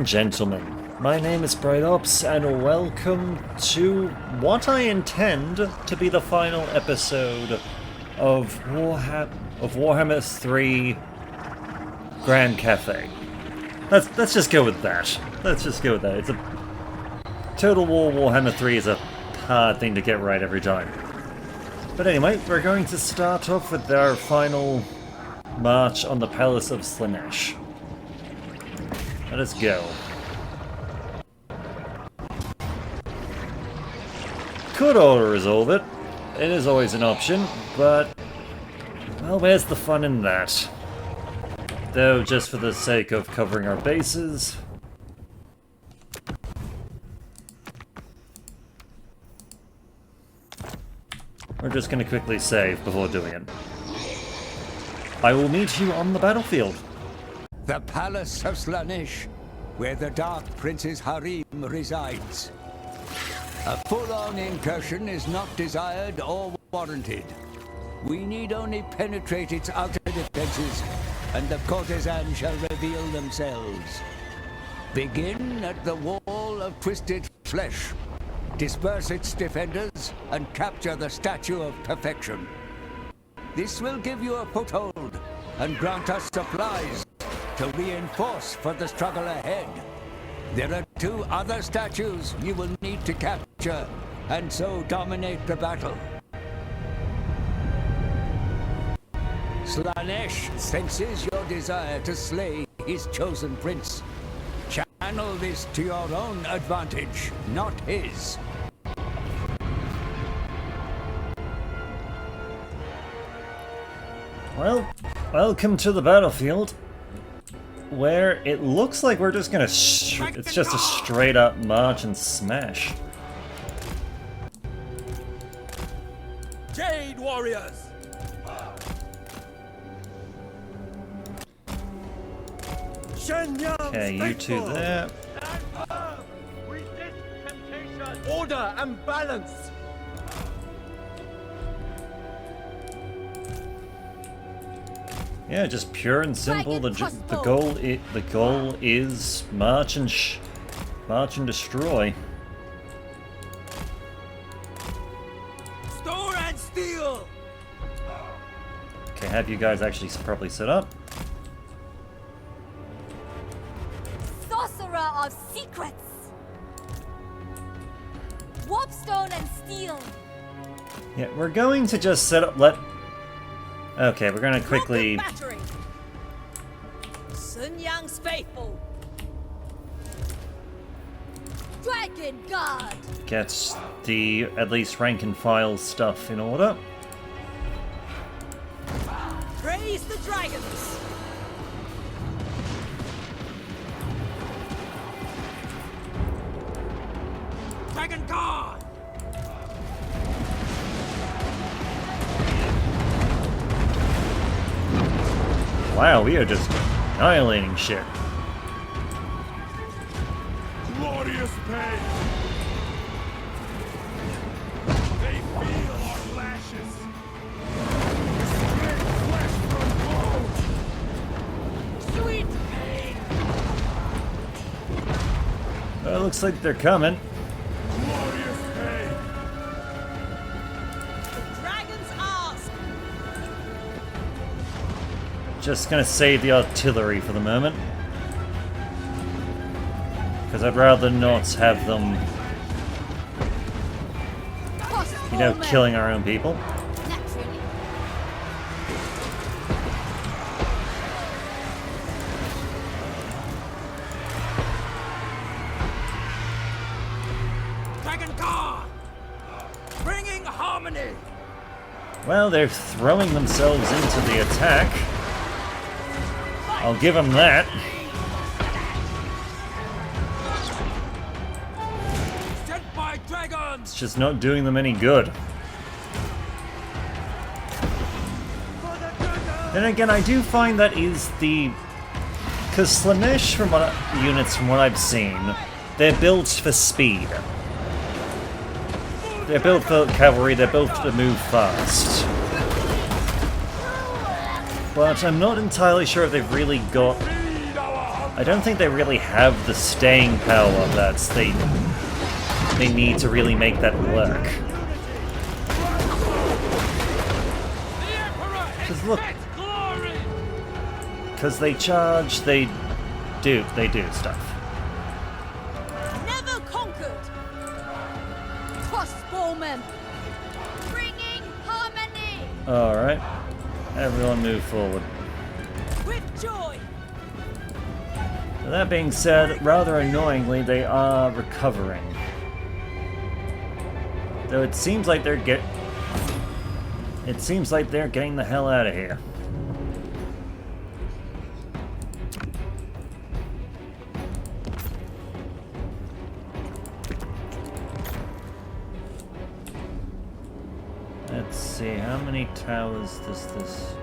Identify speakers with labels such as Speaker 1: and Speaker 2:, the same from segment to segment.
Speaker 1: gentlemen, my name is BrightOps and welcome to what I intend to be the final episode of Warhammer 3 Grand Cathay. Let's just go with that. Let's just go with that. It's a Total War Warhammer 3 is a hard thing to get right every time. But anyway, we're going to start off with our final march on the Palace of Slannesh. Let us go. Could auto-resolve it. It is always an option, but well, where's the fun in that? Though, just for the sake of covering our bases, we're just going to quickly save before doing it. I will meet you on the battlefield.
Speaker 2: The Palace of Slannesh, where the Dark Prince's harem resides. A full-on incursion is not desired or warranted. We need only penetrate its outer defenses, and the courtesans shall reveal themselves. Begin at the Wall of Twisted Flesh. Disperse its defenders, and capture the Statue of Perfection. This will give you a foothold, and grant us supplies to reinforce for the struggle ahead. There are 2 other statues you will need to capture, and so dominate the battle. Slannesh senses your desire to slay his chosen prince. Channel this to your own advantage, not his.
Speaker 1: Well, welcome to the battlefield, where it looks like we're just gonna it's just a straight up march and smash.
Speaker 3: Jade warriors!
Speaker 1: Okay, you two there.
Speaker 3: Resist temptation! Order and balance!
Speaker 1: Yeah, just pure and simple. The goal is march and destroy.
Speaker 3: Store and steel!
Speaker 1: Okay, have you guys actually properly set up?
Speaker 4: Sorcerer of secrets! Warpstone and steel!
Speaker 1: Yeah, we're going to just set up. Okay, we're gonna quickly.
Speaker 4: Sun Yang's faithful. Dragon Guard.
Speaker 1: Get the at least rank and file stuff in order.
Speaker 4: Praise the dragons.
Speaker 3: Dragon Guard!
Speaker 1: Wow, we are just annihilating shit.
Speaker 3: Glorious pain! They feel our lashes! Split flesh from bone! Sweet pain!
Speaker 1: Well, it looks like they're coming.
Speaker 3: Glorious pain!
Speaker 4: The dragons ask.
Speaker 1: Just gonna save the artillery for the moment. Because I'd rather not have them, you know, killing our own people.
Speaker 4: Naturally.
Speaker 3: Dragon Guard! Bringing harmony!
Speaker 1: Well, they're throwing themselves into the attack. I'll give them that.
Speaker 3: Sent by dragons!
Speaker 1: It's just not doing them any good. Then again, I do find that is the... Because Slannesh, from what I've seen, they're built for speed. They're built for cavalry, they're built to move fast. But I'm not entirely sure if they've really got I don't think they really have the staying power that they need to really make that work. Because look, because they charge, they do stuff.
Speaker 4: Never conquered. Crossbowmen. Bringing harmony.
Speaker 1: All right, everyone move forward.
Speaker 4: With joy.
Speaker 1: That being said, rather annoyingly, they are recovering. Though it seems like they're getting the hell out of here. Let's see, how many towers does this...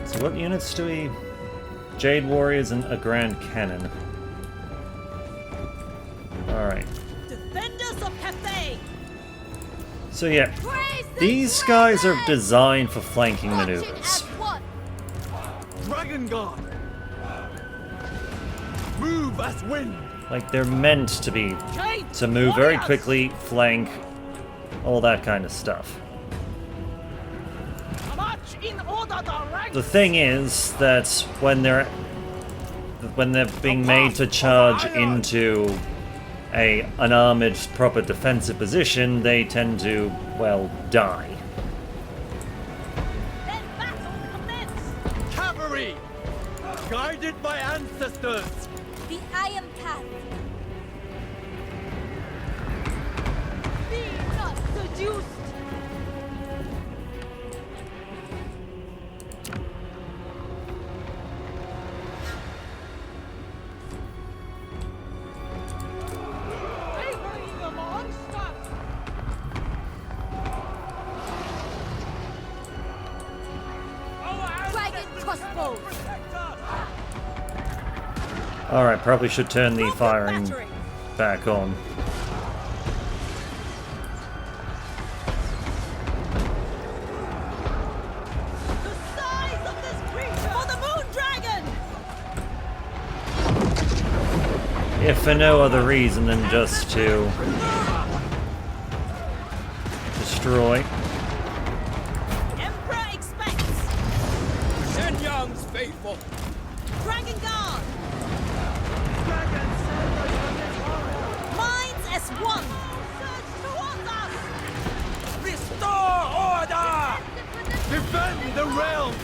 Speaker 1: So what units do we... Jade Warriors and a Grand Cannon. Alright.
Speaker 4: Defenders of Cathay.
Speaker 1: So yeah, these guys are designed for flanking maneuvers.
Speaker 3: Dragon Guard! Move as wind!
Speaker 1: Like, they're meant to be, to move very quickly, flank, all that kind of stuff. The thing is that when they're being made to charge into an armored, proper defensive position, they tend to, well, die.
Speaker 4: Then battle commence.
Speaker 3: Cavalry! Guided by ancestors!
Speaker 4: The Iron Path. Be not seduced.
Speaker 1: Alright, probably should turn the firing back on.
Speaker 4: The size of this creature for the Moon Dragon!
Speaker 1: If for no other reason than just to destroy.
Speaker 4: Emperor expects.
Speaker 3: Shen Yang's faithful!
Speaker 4: Dragon Guard. Minds as one. Surge towards us.
Speaker 3: Restore order! Defend the realm!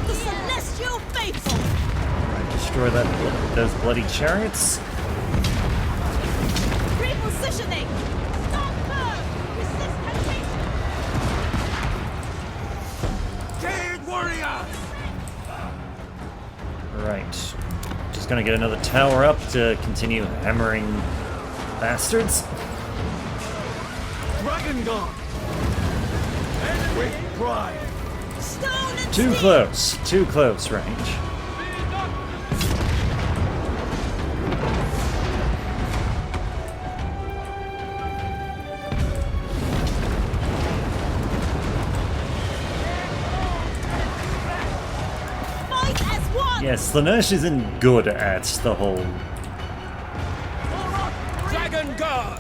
Speaker 4: The Celestial Faithful.
Speaker 1: Destroy those bloody chariots.
Speaker 4: Repositioning. Stand firm. Resist temptation.
Speaker 3: Jade Warriors!
Speaker 1: Right. Just gonna get another tower up to continue hammering bastards.
Speaker 3: Dragon Guard! And with pride!
Speaker 4: Stone and
Speaker 1: Too close range.
Speaker 4: Fight as one.
Speaker 1: Yes, Slannesh isn't good at the whole...
Speaker 3: Dragon Guard!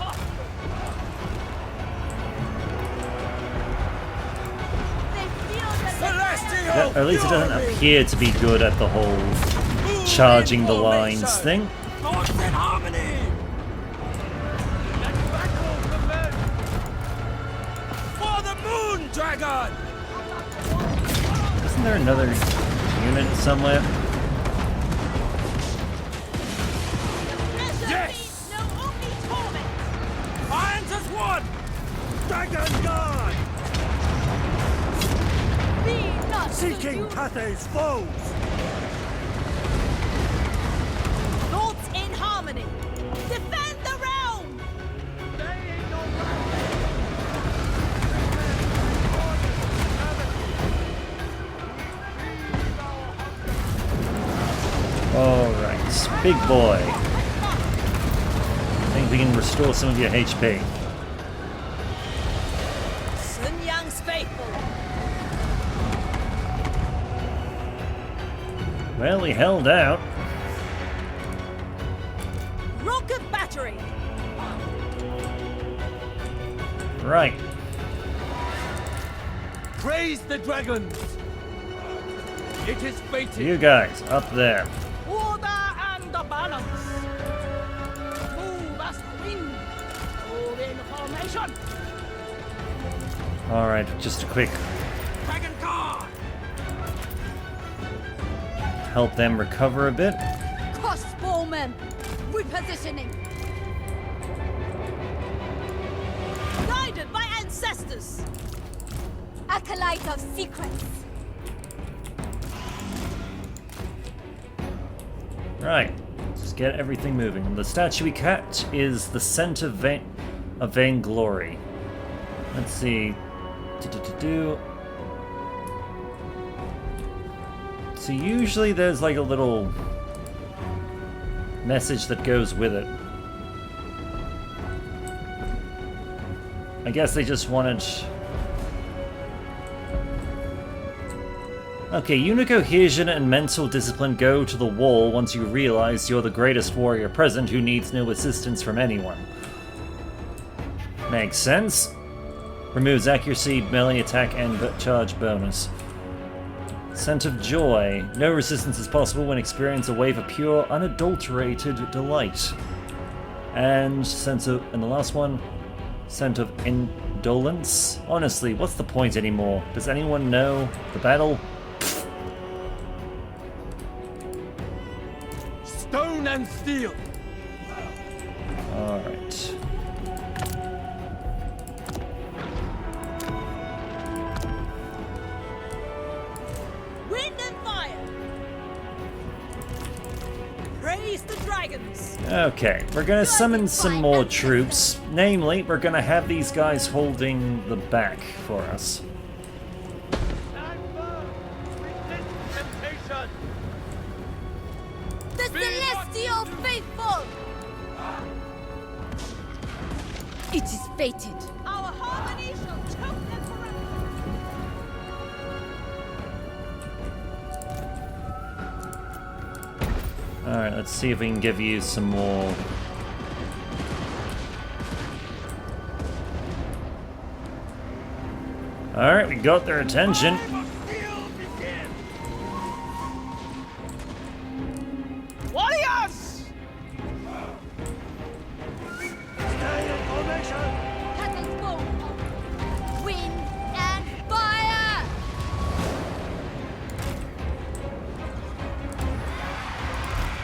Speaker 4: They feel that
Speaker 3: Celestial!
Speaker 1: Or at least it doesn't appear to be good at the whole charging the lines thing.
Speaker 3: Thoughts in harmony! Let's battle the men! For the Moon Dragon!
Speaker 1: Isn't there another unit somewhere?
Speaker 3: Yes!
Speaker 4: no only torment.
Speaker 3: Irons as one! Dragon Guard!
Speaker 4: Be not
Speaker 3: Seeking
Speaker 4: seduced.
Speaker 3: Cathay's foes!
Speaker 4: Thoughts in harmony. Defend the realm.
Speaker 1: Alright, big boy. I think we can restore some of your HP.
Speaker 4: Sun Yang's faithful.
Speaker 1: Well, we held out.
Speaker 4: Rocket battery.
Speaker 1: Right.
Speaker 3: Praise the dragons! It is fated.
Speaker 1: You guys, up there.
Speaker 4: Order and the balance. Move as wind. Move in formation.
Speaker 1: Alright, just a quick
Speaker 3: Dragon guard!
Speaker 1: help them recover a bit.
Speaker 4: Crossbowmen. Repositioning. Guided by ancestors. Acolyte of secrets.
Speaker 1: Right, just get everything moving. And the statue we catch is the scent of vainglory. Let's see. So usually there's like a little message that goes with it. I guess they just wanted... Okay, unit cohesion and mental discipline go to the wall once you realize you're the greatest warrior present who needs no assistance from anyone. Makes sense. Removes accuracy, melee attack, and charge bonus. Scent of joy. No resistance is possible when experiencing a wave of pure, unadulterated delight. And the last one, scent of indolence. Honestly, what's the point anymore? Does anyone know? The battle?
Speaker 3: Stone and steel!
Speaker 1: Alright.
Speaker 4: Wind and fire. Praise the dragons.
Speaker 1: Okay, we're gonna summon some more troops. Namely, we're gonna have these guys holding the back for us.
Speaker 3: Stand firm! Resist temptation!
Speaker 4: The celestial faithful.
Speaker 5: It is fated.
Speaker 4: Our harmony shall choke them forever.
Speaker 1: Alright, let's see if we can give you some more. Alright, we got their attention.
Speaker 3: Warriors!
Speaker 5: Cathay's bow. Wind and fire.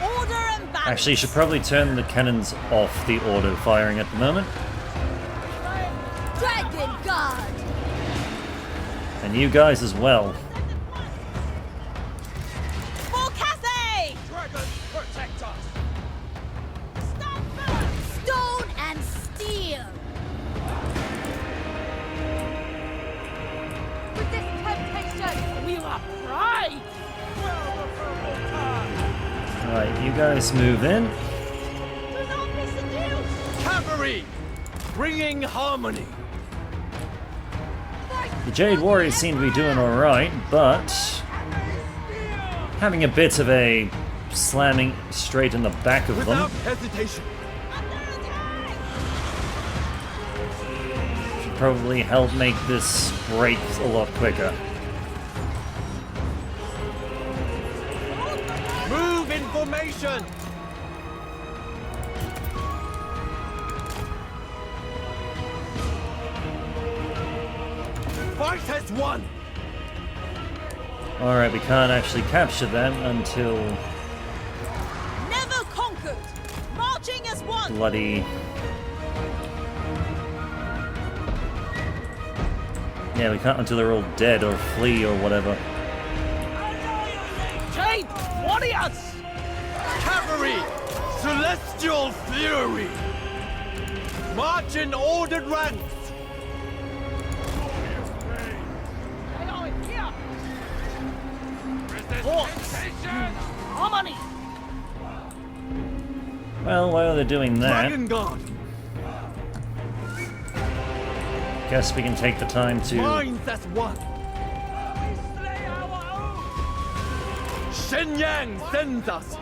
Speaker 4: Order and balance.
Speaker 1: Actually, you should probably turn the cannons off the auto firing at the moment.
Speaker 5: Dragon guard.
Speaker 1: And you guys as well.
Speaker 4: For Cathay.
Speaker 3: Dragons protect us!
Speaker 4: Stand firm.
Speaker 5: Stone and steel. Resist temptation.
Speaker 4: We are pride.
Speaker 1: Alright, you guys move in.
Speaker 4: Do not be seduced.
Speaker 3: Cavalry! Bringing harmony!
Speaker 1: The Jade Warriors seem to be doing alright, but having a bit of a slamming straight in the back of
Speaker 3: Without
Speaker 1: them
Speaker 3: hesitation!
Speaker 4: Under attack.
Speaker 1: should probably help make this break a lot quicker.
Speaker 3: Move in formation! Fight has won!
Speaker 1: Alright, we can't actually capture them until
Speaker 4: Never conquered. Marching as one.
Speaker 1: bloody... Yeah, we can't until they're all dead or flee or whatever.
Speaker 3: Jade Warriors! Cavalry! Celestial fury! March in ordered ranks!
Speaker 4: They are here. Force. Harmony.
Speaker 1: Well, while they're doing that,
Speaker 3: Dragon Guard!
Speaker 1: guess we can take the time to...
Speaker 3: Minds as one! We slay our own! Shenyang sends us!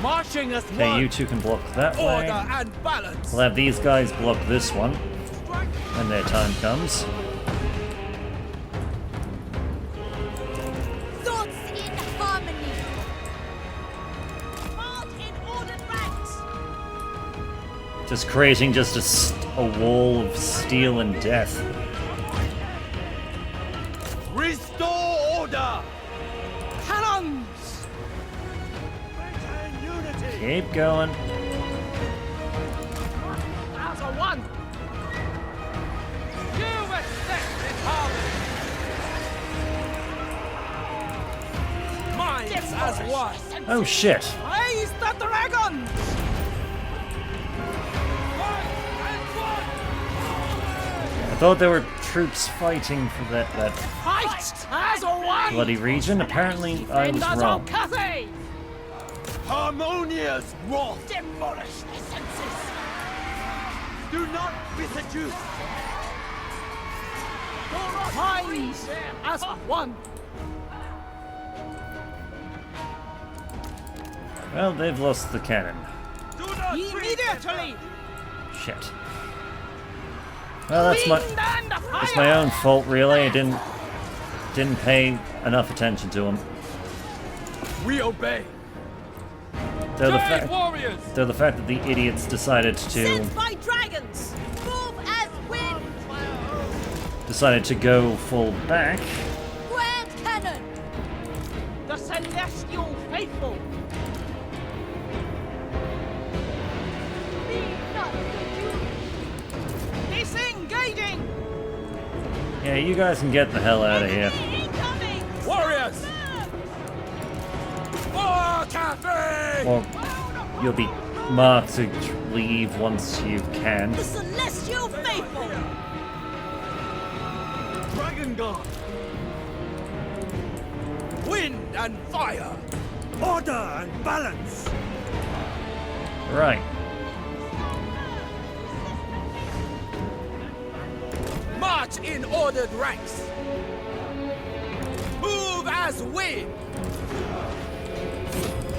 Speaker 3: Marching as
Speaker 1: Okay,
Speaker 3: one!
Speaker 1: you two can block that way.
Speaker 3: Order and balance!
Speaker 1: We'll have these guys block this one when their time comes.
Speaker 5: Thoughts in harmony.
Speaker 4: March in ordered ranks.
Speaker 1: Just creating just a wall of steel and death.
Speaker 3: Restore order! Cannons! Maintain unity!
Speaker 1: Keep going.
Speaker 3: As a one! You accept this harmony! Minds as one!
Speaker 1: Oh shit.
Speaker 3: Raise the dragons!
Speaker 1: I thought there were troops fighting for that
Speaker 3: Fight as one!
Speaker 1: bloody region. Apparently I was wrong.
Speaker 3: Cathay! Harmonious wrath! Demolish the senses! Do not be seduced! Minds as one!
Speaker 1: Well, they've lost the cannon.
Speaker 3: Do not immediately!
Speaker 1: Shit. Well, that's my own fault, really. I didn't pay enough attention to them.
Speaker 3: We obey!
Speaker 1: Though the
Speaker 3: warriors!
Speaker 1: fact that the idiots decided to
Speaker 4: Sent by dragons.
Speaker 5: Move as wind.
Speaker 1: go full back.
Speaker 5: Grand cannon.
Speaker 3: The celestial faithful!
Speaker 5: Be not seduced.
Speaker 3: Disengaging!
Speaker 1: Yeah, you guys can get the hell out of here.
Speaker 4: Incoming.
Speaker 3: Warriors! For Cathay!
Speaker 1: Or you'll be marked to leave once you can.
Speaker 4: The celestial faithful.
Speaker 3: Dragon Guard! Wind and fire! Order and balance!
Speaker 1: Right.
Speaker 3: March in ordered ranks! Move as wind!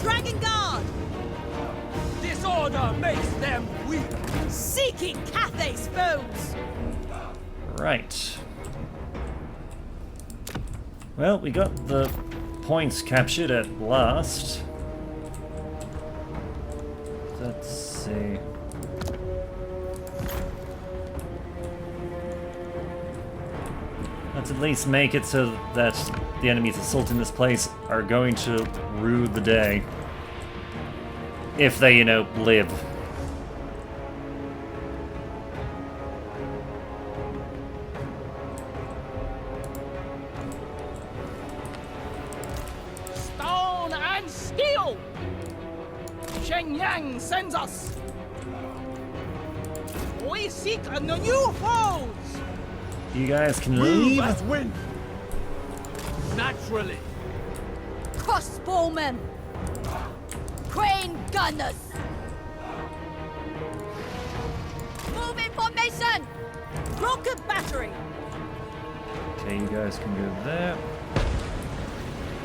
Speaker 4: Dragon Guard.
Speaker 3: Disorder makes them weak!
Speaker 4: Seeking Cathay's foes.
Speaker 1: Right. Well, we got the points captured at last. Let's see. Let's at least make it so that the enemies assaulting this place are going to rue the day. If they, live.
Speaker 3: Stone and steel! Shenyang sends us! We seek a new foes!
Speaker 1: You guys can leave.
Speaker 3: wind! Naturally!
Speaker 5: Crossbowmen. Crane gunners. Move in formation.
Speaker 4: Rocket battery.
Speaker 1: Okay, you guys can go there.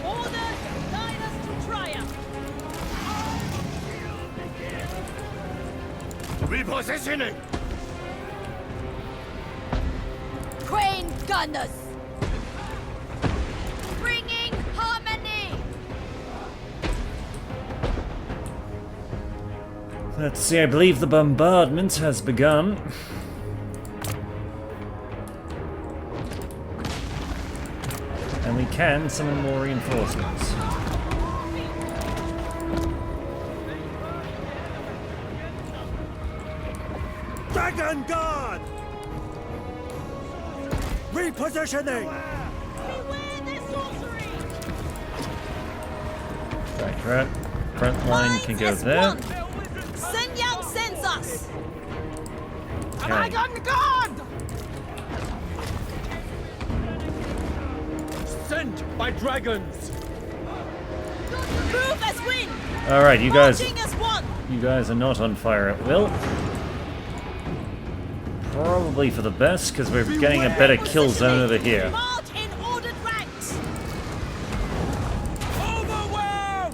Speaker 4: Orders guide us to triumph.
Speaker 3: Repositioning!
Speaker 5: Crane gunners. Bringing harmony.
Speaker 1: Let's see, I believe the bombardment has begun. And we can summon more reinforcements.
Speaker 3: Dragon Guard! Repositioning!
Speaker 4: Beware their sorcery.
Speaker 1: Right, front line can go
Speaker 4: Minds as
Speaker 1: there.
Speaker 4: one. Sun Yang sends us.
Speaker 1: Okay.
Speaker 3: Dragon Guard! Sent by dragons!
Speaker 4: Move as wind!
Speaker 1: Alright, you guys
Speaker 4: Marching as one!
Speaker 1: are not on fire at will. Probably for the best, because we're getting a better kill zone over here.
Speaker 4: March in ordered ranks!
Speaker 3: Overwhelm!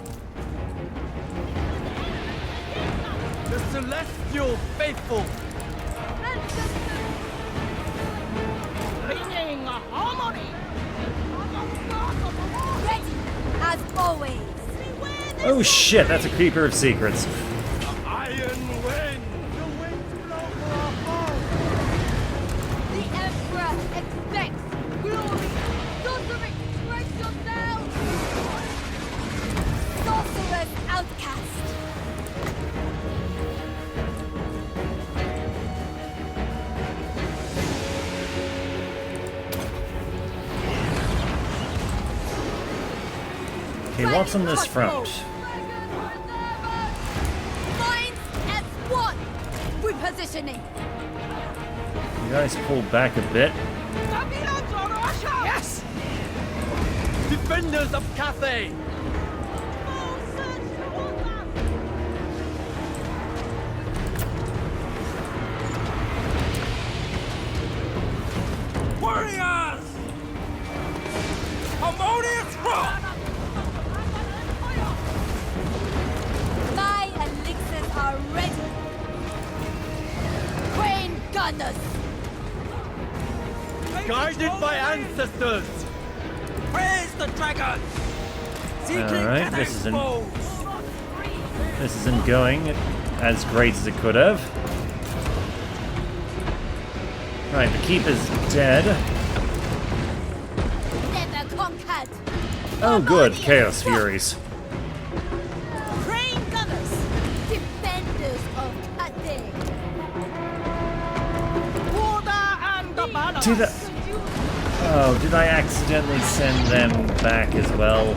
Speaker 3: The celestial faithful! Bringing harmony!
Speaker 5: Ready, as always.
Speaker 1: Oh shit, that's a Keeper of Secrets.
Speaker 3: Iron wind! The winds blow for our foes!
Speaker 5: The Emperor expects glory. Sorcerer, express yourself. Sorcerer's outcast.
Speaker 1: Okay, what's on this front?
Speaker 5: Minds as one. Repositioning.
Speaker 1: You guys pull back a bit.
Speaker 3: Yes! Defenders of Cathay! Warriors! Harmonious rock!
Speaker 5: My elixirs are ready. Crane gunners.
Speaker 3: Guided by ancestors! Praise the dragon!
Speaker 1: Alright, this isn't going as great as it could have. Right, the Keeper's dead.
Speaker 5: Never conquered.
Speaker 1: Oh good, Chaos Furies.
Speaker 4: Crane gunners!
Speaker 5: Defenders of Cathay.
Speaker 4: Order and the balance!
Speaker 1: Did I accidentally send them back as well?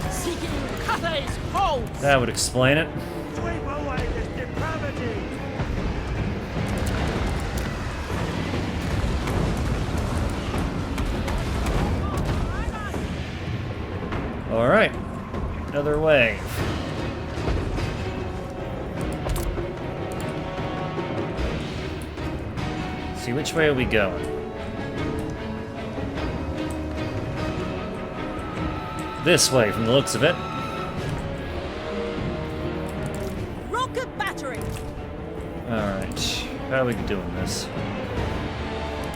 Speaker 4: Seeking Cathay's hold!
Speaker 1: That would explain it.
Speaker 3: Sweep away this depravity!
Speaker 1: Alright, another wave. See, which way are we going? This way, from the looks of it.
Speaker 4: Rocket battery!
Speaker 1: Alright, how are we doing this?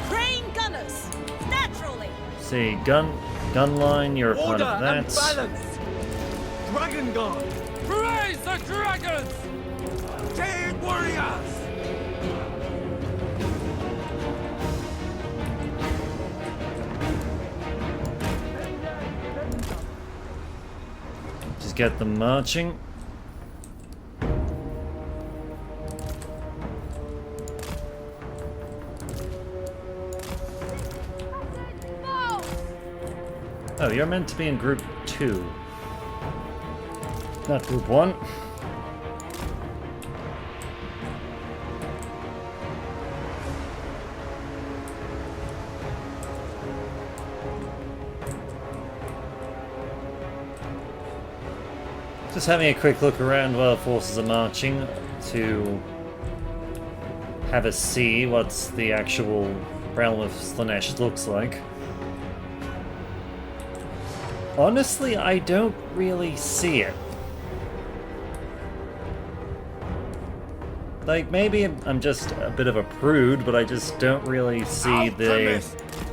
Speaker 4: Crane gunners! Naturally!
Speaker 1: See, gun line, you're a part
Speaker 3: Order
Speaker 1: of
Speaker 3: and
Speaker 1: that.
Speaker 3: balance! Dragon Guard! Praise the dragons! Jade warriors!
Speaker 1: Just get them marching. Oh, you're meant to be in group 2. Not group 1. Just having a quick look around while forces are marching to have a see what's the actual realm of Slannesh looks like. Honestly, I don't really see it. Like, maybe I'm just a bit of a prude, but I just don't really see the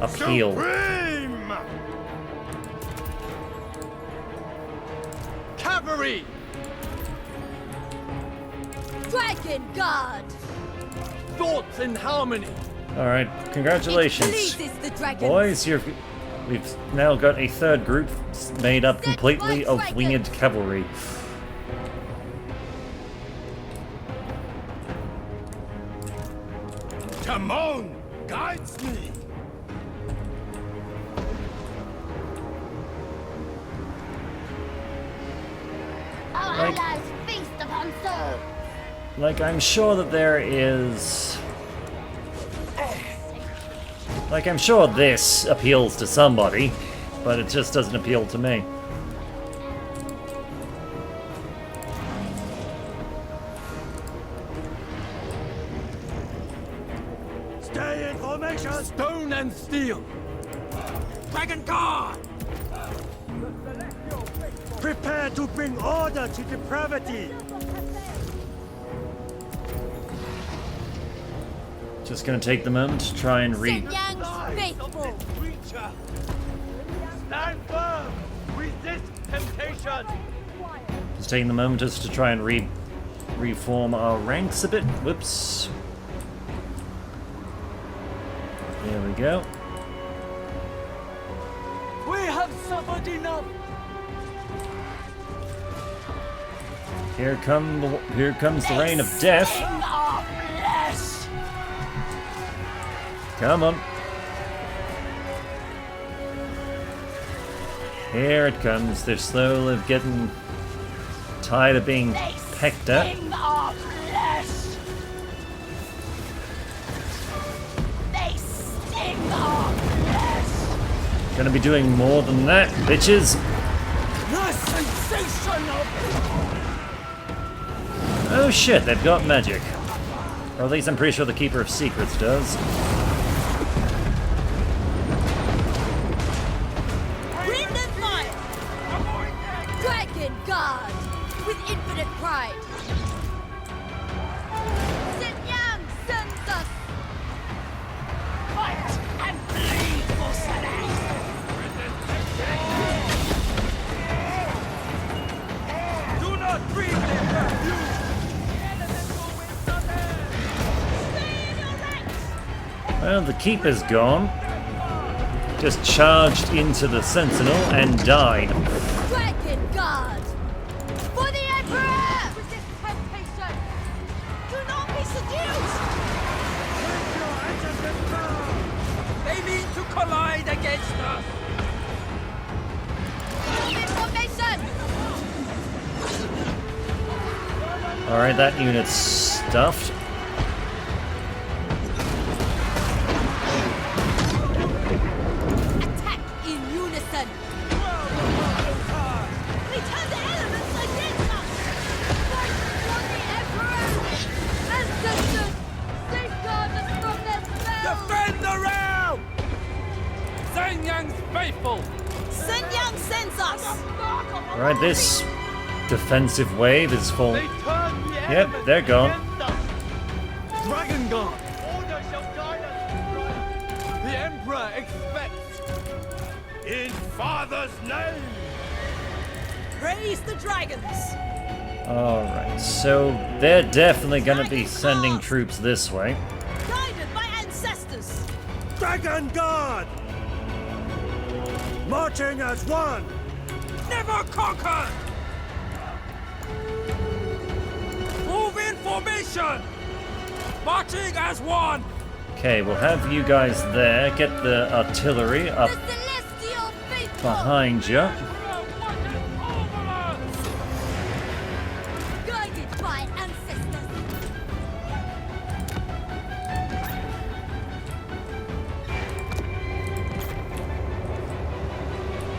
Speaker 1: appeal.
Speaker 3: Supreme! Cavalry!
Speaker 5: Dragon Guard.
Speaker 3: Thoughts in harmony!
Speaker 1: Alright, congratulations.
Speaker 5: It pleases the dragons.
Speaker 1: Boys, we've now got a third group made up completely of winged cavalry.
Speaker 3: Timon guides me!
Speaker 5: Our
Speaker 1: Like-
Speaker 5: allies feast upon souls.
Speaker 1: Like, I'm sure that there is... Like, I'm sure this appeals to somebody. but it just doesn't appeal to me.
Speaker 3: Stay in formation! Stone and steel! Dragon Guard! Prepare to bring order to depravity!
Speaker 1: Just gonna take the moment to try and read.
Speaker 5: St. Yang's faithful.
Speaker 3: Stand firm! Resist temptation!
Speaker 1: Just taking the moment just to try and reform our ranks a bit. Whoops. There we go.
Speaker 3: We have suffered enough!
Speaker 1: Here comes the reign of death. Come on. Here it comes. They're slowly getting tired of being pecked at. Gonna be doing more than that, bitches.
Speaker 3: The sensation of...
Speaker 1: Oh shit, they've got magic. Or at least I'm pretty sure the Keeper of Secrets does.
Speaker 4: Wind and fire!
Speaker 5: Dragon God! With infinite pride! St. Yang sends us!
Speaker 3: Fight and bleed for Slannesh! Do not breathe their perfume!
Speaker 1: Well, the Keeper's gone. Just charged into the Sentinel and died.
Speaker 5: Dragon God! For the Emperor! Resist temptation!
Speaker 4: Do not be seduced!
Speaker 3: They mean to collide against us!
Speaker 5: Formation!
Speaker 1: Alright, that unit's stuffed.
Speaker 5: Attack in unison!
Speaker 4: Return the elements against us!
Speaker 5: Fight for the Emperor! Ancestors! Safeguard us from their spells!
Speaker 3: Defend the realm! St. Yang's faithful!
Speaker 4: St. Yang sends us!
Speaker 1: Alright, this defensive wave is full.
Speaker 3: They turn the
Speaker 1: Yep,
Speaker 3: elements
Speaker 1: they're gone.
Speaker 3: against us. Dragon Guard! Order shall guide us! The Emperor expects! In Father's name!
Speaker 4: Praise the dragons!
Speaker 1: Alright, so they're definitely gonna be sending troops this way.
Speaker 4: Guided by ancestors!
Speaker 3: Dragon Guard! Marching as one! Never conquered! Move in formation! Marching as one!
Speaker 1: Okay, we'll have you guys there. Get the artillery up
Speaker 5: The Celestial Faithful!
Speaker 1: behind you.
Speaker 5: Guided by ancestors!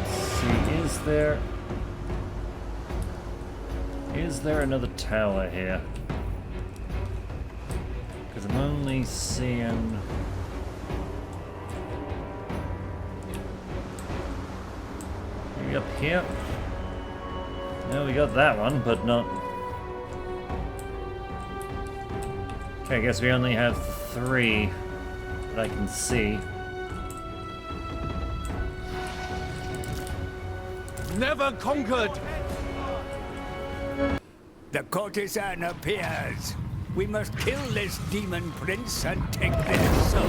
Speaker 1: See, is there another tower here? Because I'm only seeing... Maybe up here? No, we got that one, but not... Okay, I guess we only have 3 that I can see.
Speaker 3: Never conquered!
Speaker 2: The courtesan appears. We must kill this demon prince and take their soul.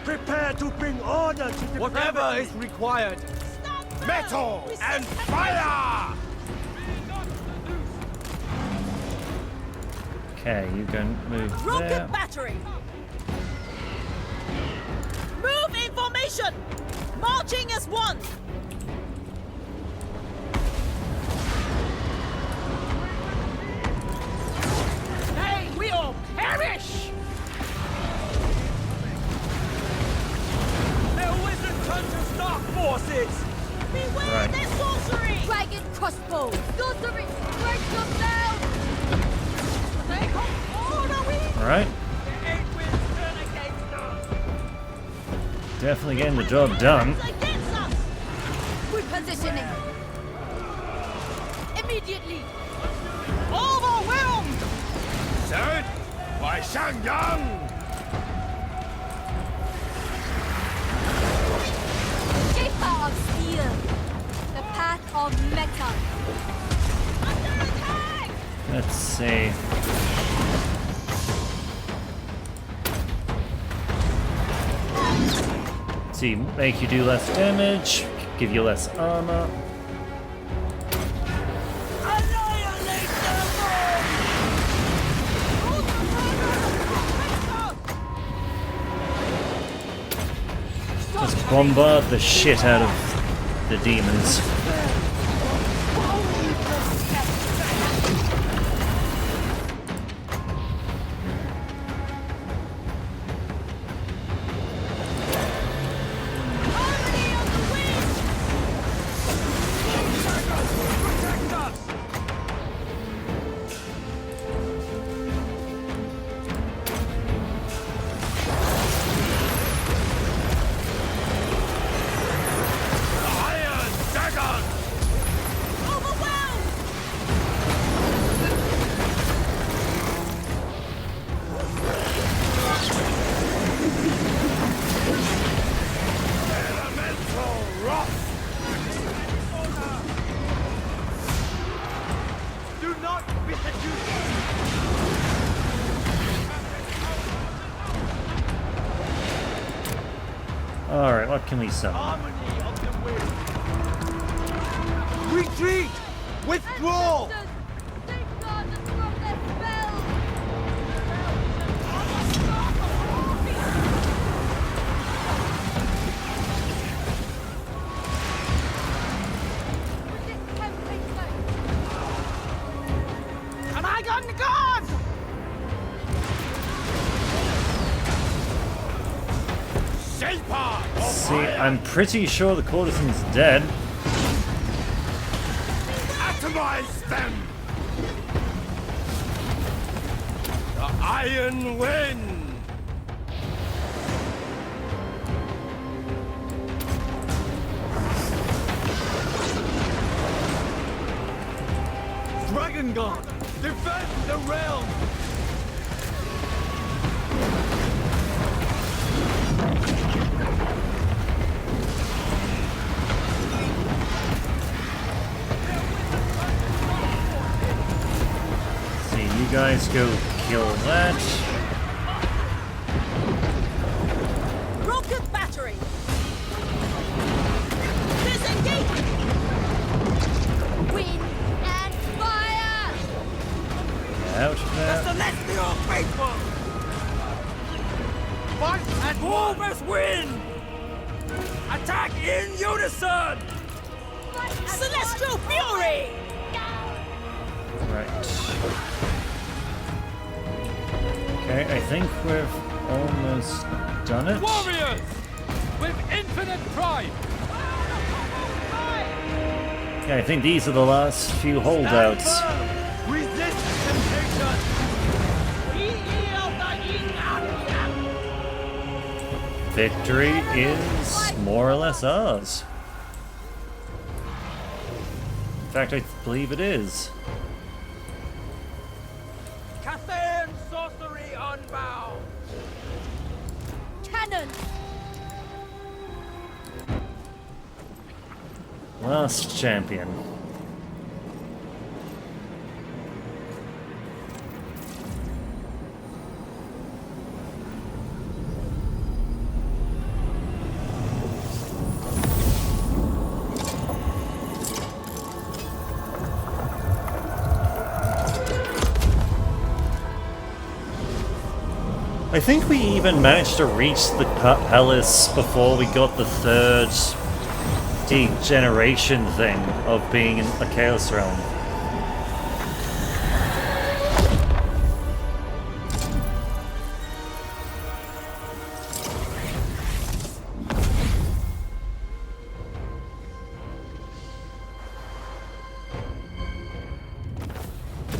Speaker 3: Prepare to bring order to the whatever is required. Metal and fire!
Speaker 1: Okay, you can move
Speaker 4: Rocket
Speaker 1: there.
Speaker 4: battery! Move in formation! position! Marching as one!
Speaker 3: May we all perish! Their wizard punches dark forces!
Speaker 4: Beware
Speaker 1: Right.
Speaker 4: their sorcery!
Speaker 5: Dragon crossbow! Sorcery! Break them down!
Speaker 4: They come order we!
Speaker 1: Alright,
Speaker 3: The eight winds turn against us!
Speaker 1: definitely getting the job done.
Speaker 4: Against us!
Speaker 5: Repositioning! Immediately!
Speaker 4: Overwhelmed!
Speaker 3: Sent by Shangyang!
Speaker 5: Shaper of steel! The path of metal!
Speaker 4: Under attack!
Speaker 1: Let's see. See, make you do less damage, give you less armor.
Speaker 3: Annihilate them
Speaker 1: Just bombard the shit out of the demons.
Speaker 4: Harmony of the wind!
Speaker 3: Protect us! The Iron Dagger!
Speaker 4: Overwhelmed!
Speaker 3: Elemental Wrath! Do not be seduced!
Speaker 1: Alright, what can we summon?
Speaker 3: Harmony of the wind! Retreat! Withdraw!
Speaker 5: Ancestors! Safeguard us from their spells! Predict temptation!
Speaker 3: Am I on the guard? Shaper! of
Speaker 1: See,
Speaker 3: iron!
Speaker 1: I'm pretty sure the courtesan's dead.
Speaker 3: Atomize them! The Iron Wind! Dragon God! Defend the realm!
Speaker 1: See, you guys go kill that.
Speaker 4: Rocket battery! Disengage!
Speaker 5: Wind and fire!
Speaker 1: Out of there.
Speaker 3: Celestial faithful! Fight and all must win! Attack in unison!
Speaker 4: Celestial fury!
Speaker 1: Right. Okay, I think we've almost done it.
Speaker 3: Warriors! With infinite pride!
Speaker 1: Yeah, I think these are the last few holdouts.
Speaker 3: Resist temptation! We yield the yin and yang!
Speaker 1: Victory is more or less ours. In fact, I believe it is.
Speaker 3: Cathay and sorcery unbound!
Speaker 5: Cannon!
Speaker 1: Last champion. I think we even managed to reach the palace before we got the third degeneration thing of being in a Chaos Realm.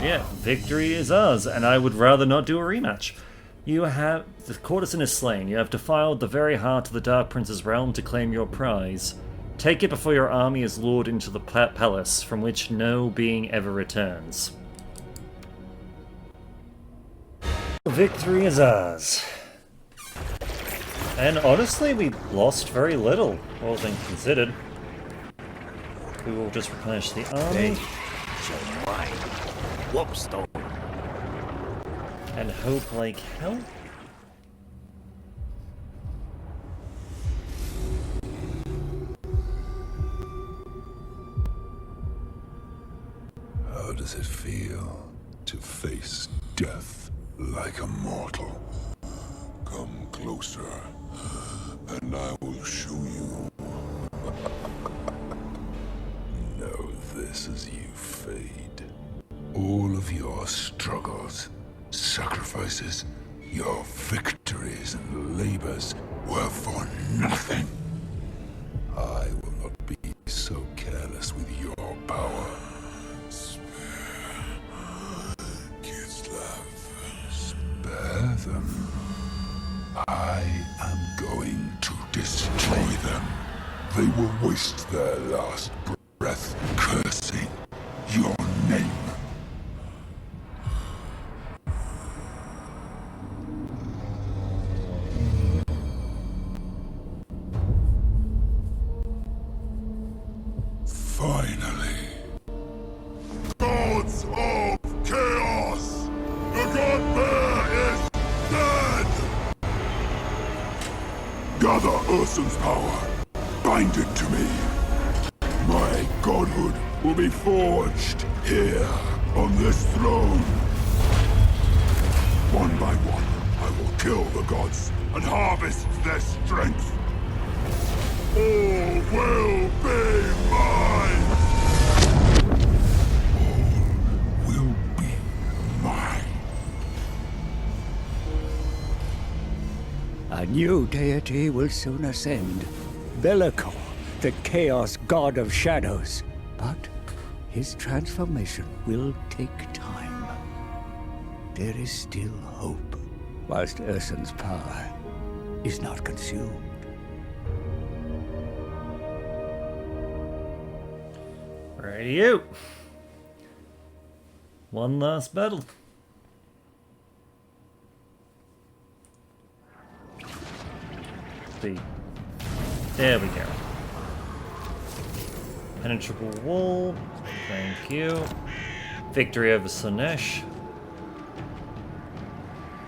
Speaker 1: Yeah, victory is ours, and I would rather not do a rematch. The courtesan is slain. You have defiled the very heart of the Dark Prince's realm to claim your prize. Take it before your army is lured into the palace, from which no being ever returns. Victory is ours. And honestly, we lost very little, all things considered. We will just replenish the army.
Speaker 3: Whoopstone.
Speaker 1: And hope like hell.
Speaker 6: How does it feel to face death like a mortal? Come closer, and I will show you. Know this as you fade. All of your struggles, sacrifices, your victories and labors were for nothing. I will not be so careless with your power. Spare Kislev. Spare them. I am going to destroy them. They will waste their last breath cursing your name. Finally. Gods of Chaos! The God Bear is dead! Gather Ursun's power. Bind it to me. My godhood will be forged here on this throne. One by one, I will kill the gods and harvest their strength. All will be mine! All will be mine.
Speaker 2: A new deity will soon ascend. Bellicor, the Chaos God of Shadows. But his transformation will take time. There is still hope, whilst Ursun's power is not consumed.
Speaker 1: Radio. One last battle. There we go. Penetrable wall. Thank you. Victory over Slannesh.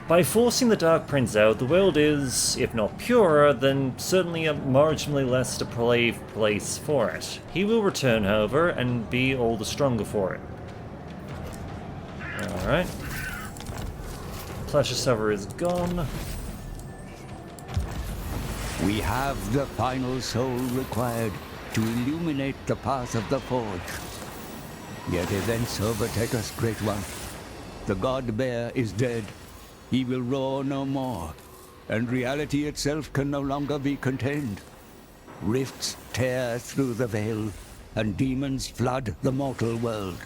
Speaker 1: By forcing the Dark Prince out, the world is, if not purer, then certainly a marginally less depraved place for it. He will return, however, and be all the stronger for it. Alright. Pleasure Sever is gone.
Speaker 2: We have the final soul required to illuminate the path of the Forge. Yet events overtake us, Great One. The God Bear is dead. He will roar no more, and reality itself can no longer be contained. Rifts tear through the veil, and demons flood the mortal world.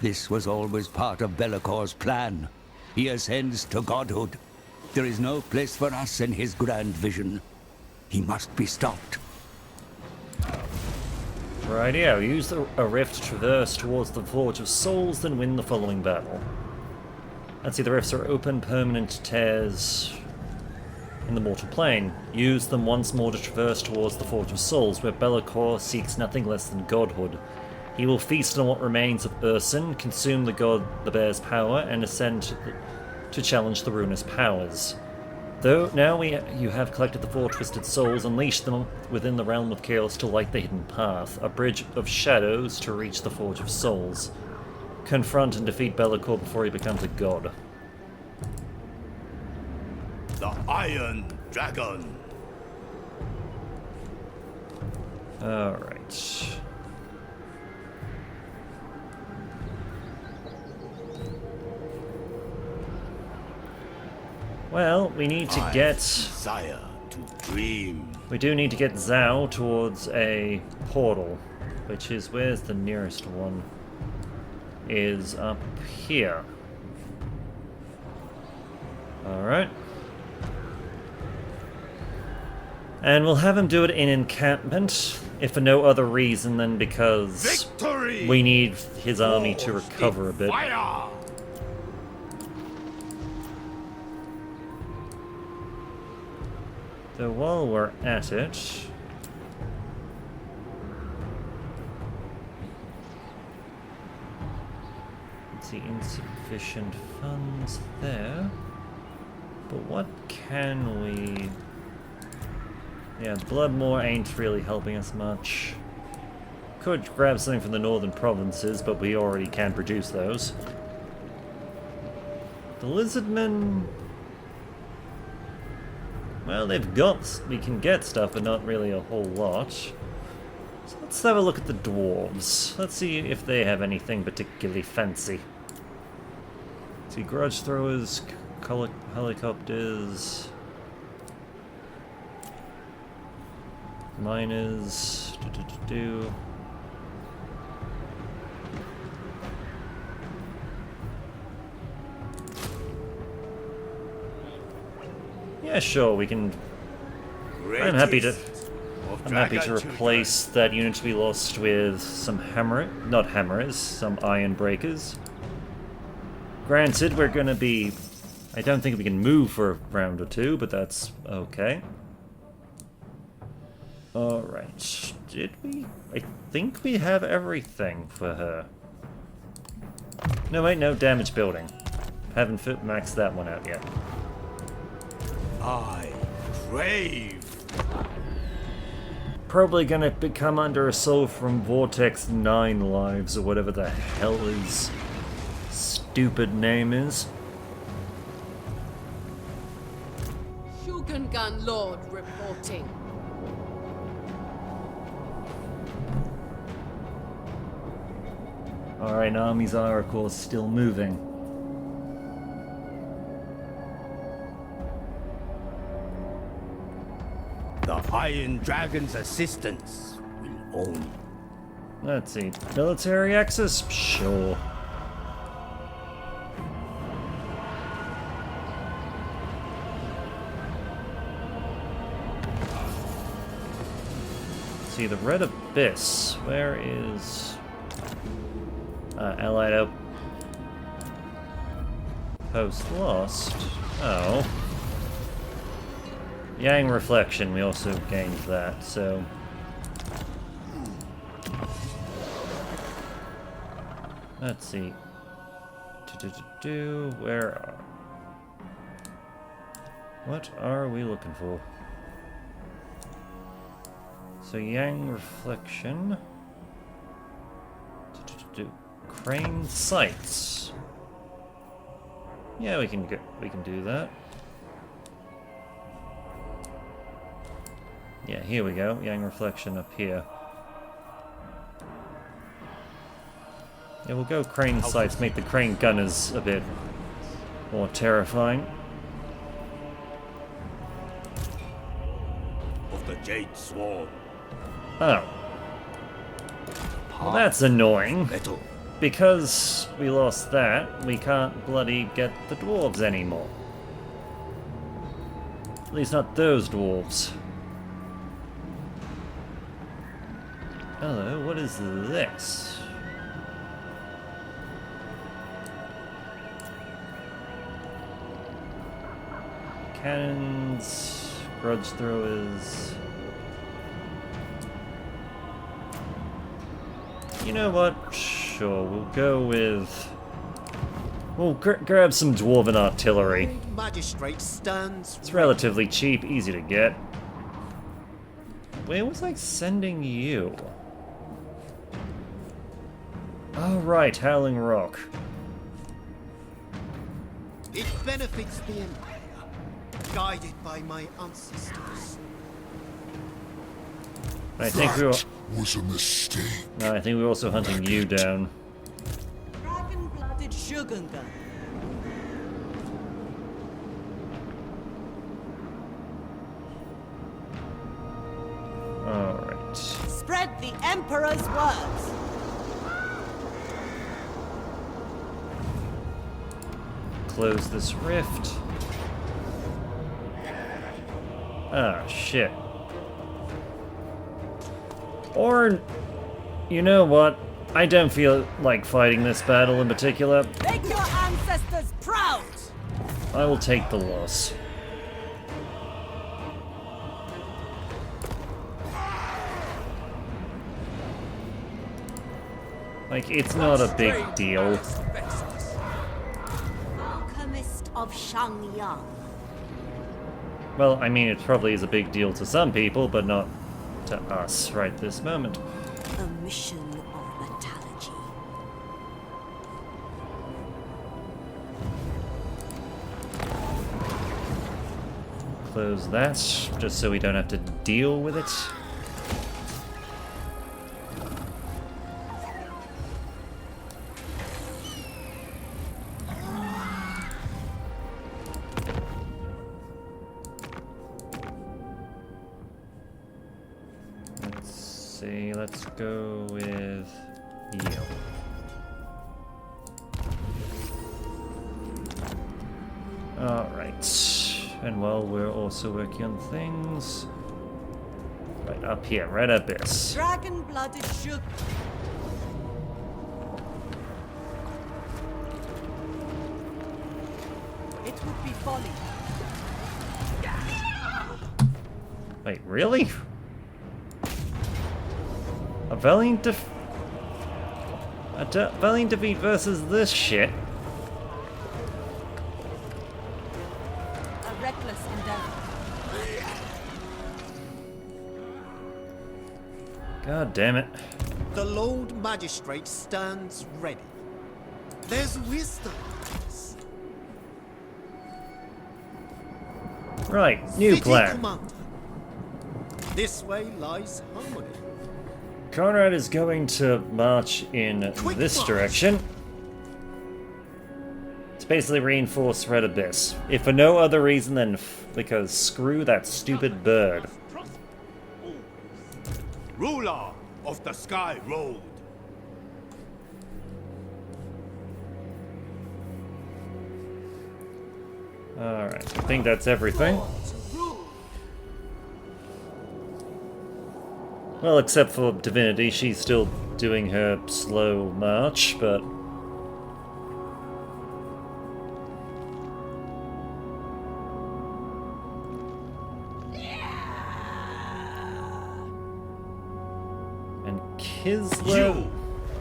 Speaker 2: This was always part of Bellicor's plan. He ascends to godhood. There is no place for us in his grand vision. He must be stopped.
Speaker 1: Rightio, use a rift to traverse towards the Forge of Souls, then win the following battle. Let's see, the rifts are open, permanent tears in the mortal plane. Use them once more to traverse towards the Forge of Souls, where Bellicor seeks nothing less than godhood. He will feast on what remains of Ursun, consume the bear's power, and ascend to challenge the ruinous powers. Though now you have collected the 4 twisted souls, unleash them within the realm of chaos to light the hidden path, a bridge of shadows to reach the Forge of Souls. Confront and defeat Bellicor before he becomes a god.
Speaker 3: Iron Dragon.
Speaker 1: Alright. Well, we need to get...
Speaker 3: Desire to dream.
Speaker 1: We do need to get Zhao towards a portal, which is... Where's the nearest one? Is up here. Alright. And we'll have him do it in encampment, if for no other reason than because
Speaker 3: Victory!
Speaker 1: we need his army to recover a bit.
Speaker 3: Fire!
Speaker 1: So while we're at it... let's see, insufficient funds there. But what can we... Yeah, Bloodmore ain't really helping us much. Could grab something from the northern provinces, but we already can produce those. The Lizardmen... Well, they've got... we can get stuff, but not really a whole lot. So let's have a look at the dwarves. Let's see if they have anything particularly fancy. Let's see, grudge throwers, helicopters... Miners... Yeah, sure, we can... I'm happy to replace that unit we lost with some some iron breakers. Granted, we're gonna be... I don't think we can move for a round or two, but that's okay. Alright, did we? I think we have everything for her. No, wait, no, damage building. Haven't maxed that one out yet.
Speaker 3: I crave.
Speaker 1: Probably gonna become under assault from Vortex 9 lives, or whatever the hell his stupid name is.
Speaker 7: Shogungan Lord reporting.
Speaker 1: Alright, armies are, of course, still moving.
Speaker 3: The Iron Dragon's assistance will own.
Speaker 1: Let's see. Military access? Sure. Let's see, the Red Abyss. Where is... Allied outpost lost. Oh. Yang Reflection, we also gained that, so... Let's see. Where are... What are we looking for? So Yang Reflection... Crane sights. Yeah, we can do that. Yeah, here we go. Yang Reflection up here. Yeah, we'll go crane sights, make the crane gunners a bit more terrifying.
Speaker 3: Of the Jade Sword.
Speaker 1: Oh. Well, that's annoying.
Speaker 3: Metal.
Speaker 1: Because we lost that, we can't bloody get the dwarves anymore. At least not those dwarves. Hello, what is this? Cannons, grudge throwers... You know what? Sure, we'll go with... We'll grab some dwarven artillery.
Speaker 8: Magistrate stands.
Speaker 1: It's relatively cheap, easy to get. Where was I sending you? Oh right, Howling Rock.
Speaker 8: It benefits the Empire. guided by my ancestors.
Speaker 1: I think we were.
Speaker 6: Was a mistake.
Speaker 1: No, I think we're also hunting you down.
Speaker 4: Dragon-blooded Shugunga.
Speaker 1: Alright.
Speaker 4: Spread the Emperor's words.
Speaker 1: Close this rift. Ah, shit. Or, you know what? I don't feel like fighting this battle in particular.
Speaker 4: Make your ancestors proud!
Speaker 1: I will take the loss. Like, it's not a big deal.
Speaker 4: Alchemist of Shangyang.
Speaker 1: Well, I mean, it probably is a big deal to some people, but not to us right this moment.
Speaker 4: A mission of metallurgy.
Speaker 1: Close that, just so we don't have to deal with it. Let's see, let's go with heal. Alright, and while we're also working on things, right up here, right at this.
Speaker 4: Dragon-blooded Shug. It would be folly.
Speaker 1: Wait, really? A valiant valiant defeat versus this shit?
Speaker 4: A reckless endeavor.
Speaker 1: God damn it.
Speaker 8: The Lord Magistrate stands ready. There's wisdom in this.
Speaker 1: Right, new
Speaker 8: City
Speaker 1: plan.
Speaker 8: Commander. This way lies harmony.
Speaker 1: Conrad is going to march in
Speaker 8: Quick
Speaker 1: this
Speaker 8: march.
Speaker 1: direction. To basically reinforce Red Abyss. If for no other reason than because screw that stupid bird.
Speaker 3: Ruler of the Sky Road.
Speaker 1: Alright, I think that's everything. Well, except for Divinity, she's still doing her slow march, but... And Kislev...
Speaker 3: You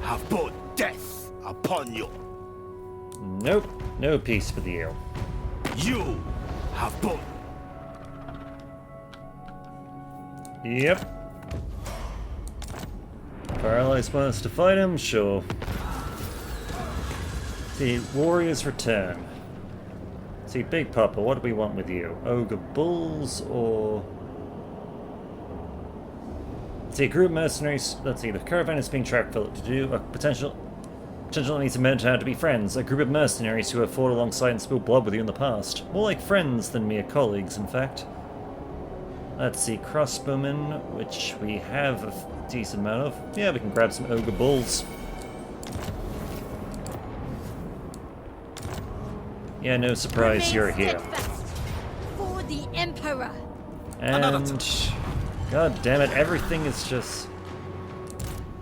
Speaker 3: have brought death upon you.
Speaker 1: Nope, no peace for the eel.
Speaker 3: You have brought.
Speaker 1: Yep. If our allies want us to fight him, sure. See, warriors return. See, Big Papa, what do we want with you? Ogre Bulls or... See, a group of mercenaries... Let's see, the caravan is being tracked to do a potential needs a men turn out to be friends. A group of mercenaries who have fought alongside and spilled blood with you in the past. More like friends than mere colleagues, in fact. Let's see, crossbowmen, which we have a decent amount of. Yeah, we can grab some ogre bulls. Yeah, no surprise you're here.
Speaker 5: Steadfast for the Emperor.
Speaker 1: And... God damn it, everything is just...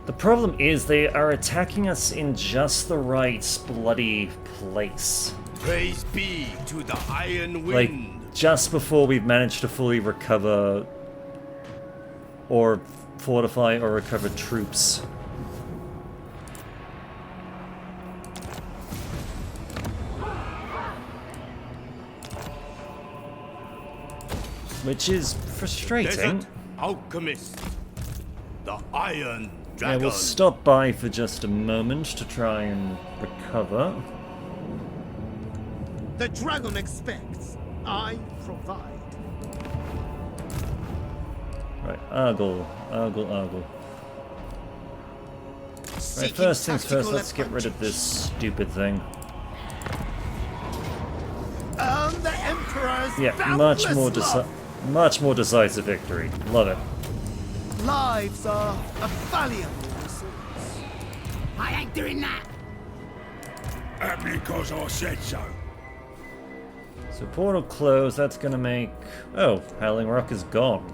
Speaker 1: The problem is they are attacking us in just the right bloody place.
Speaker 3: Praise be to the Iron
Speaker 1: Like,
Speaker 3: Wind.
Speaker 1: just before we've managed to fully recover or fortify or recover troops. Which is frustrating.
Speaker 3: Desert Alchemist. The Iron
Speaker 1: Yeah,
Speaker 3: Dragon.
Speaker 1: we'll stop by for just a moment to try and recover.
Speaker 8: The dragon expects. I provide.
Speaker 1: Right, Argle. Right, first things first, let's get rid of this stupid thing.
Speaker 8: The Emperor's
Speaker 1: Yeah,
Speaker 8: boundless love.
Speaker 1: much more decisive victory. Love it.
Speaker 8: Lives are a valuable resource.
Speaker 9: I ain't doing that.
Speaker 3: Because I said so.
Speaker 1: So portal closed, that's gonna make... Oh, Howling Rock is gone.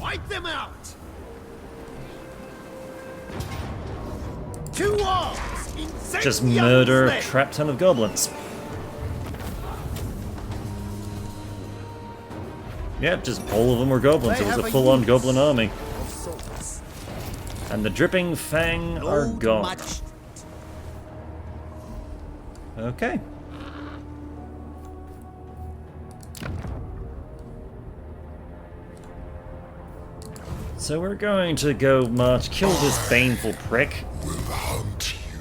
Speaker 8: Wipe them out. 2 arms.
Speaker 1: Just murder a crap ton of goblins. Yep, just all of them were goblins. It was a full-on goblin army. And the Dripping Fang are gone. Okay. So we're going to go march, kill this baneful prick.
Speaker 6: Will hunt you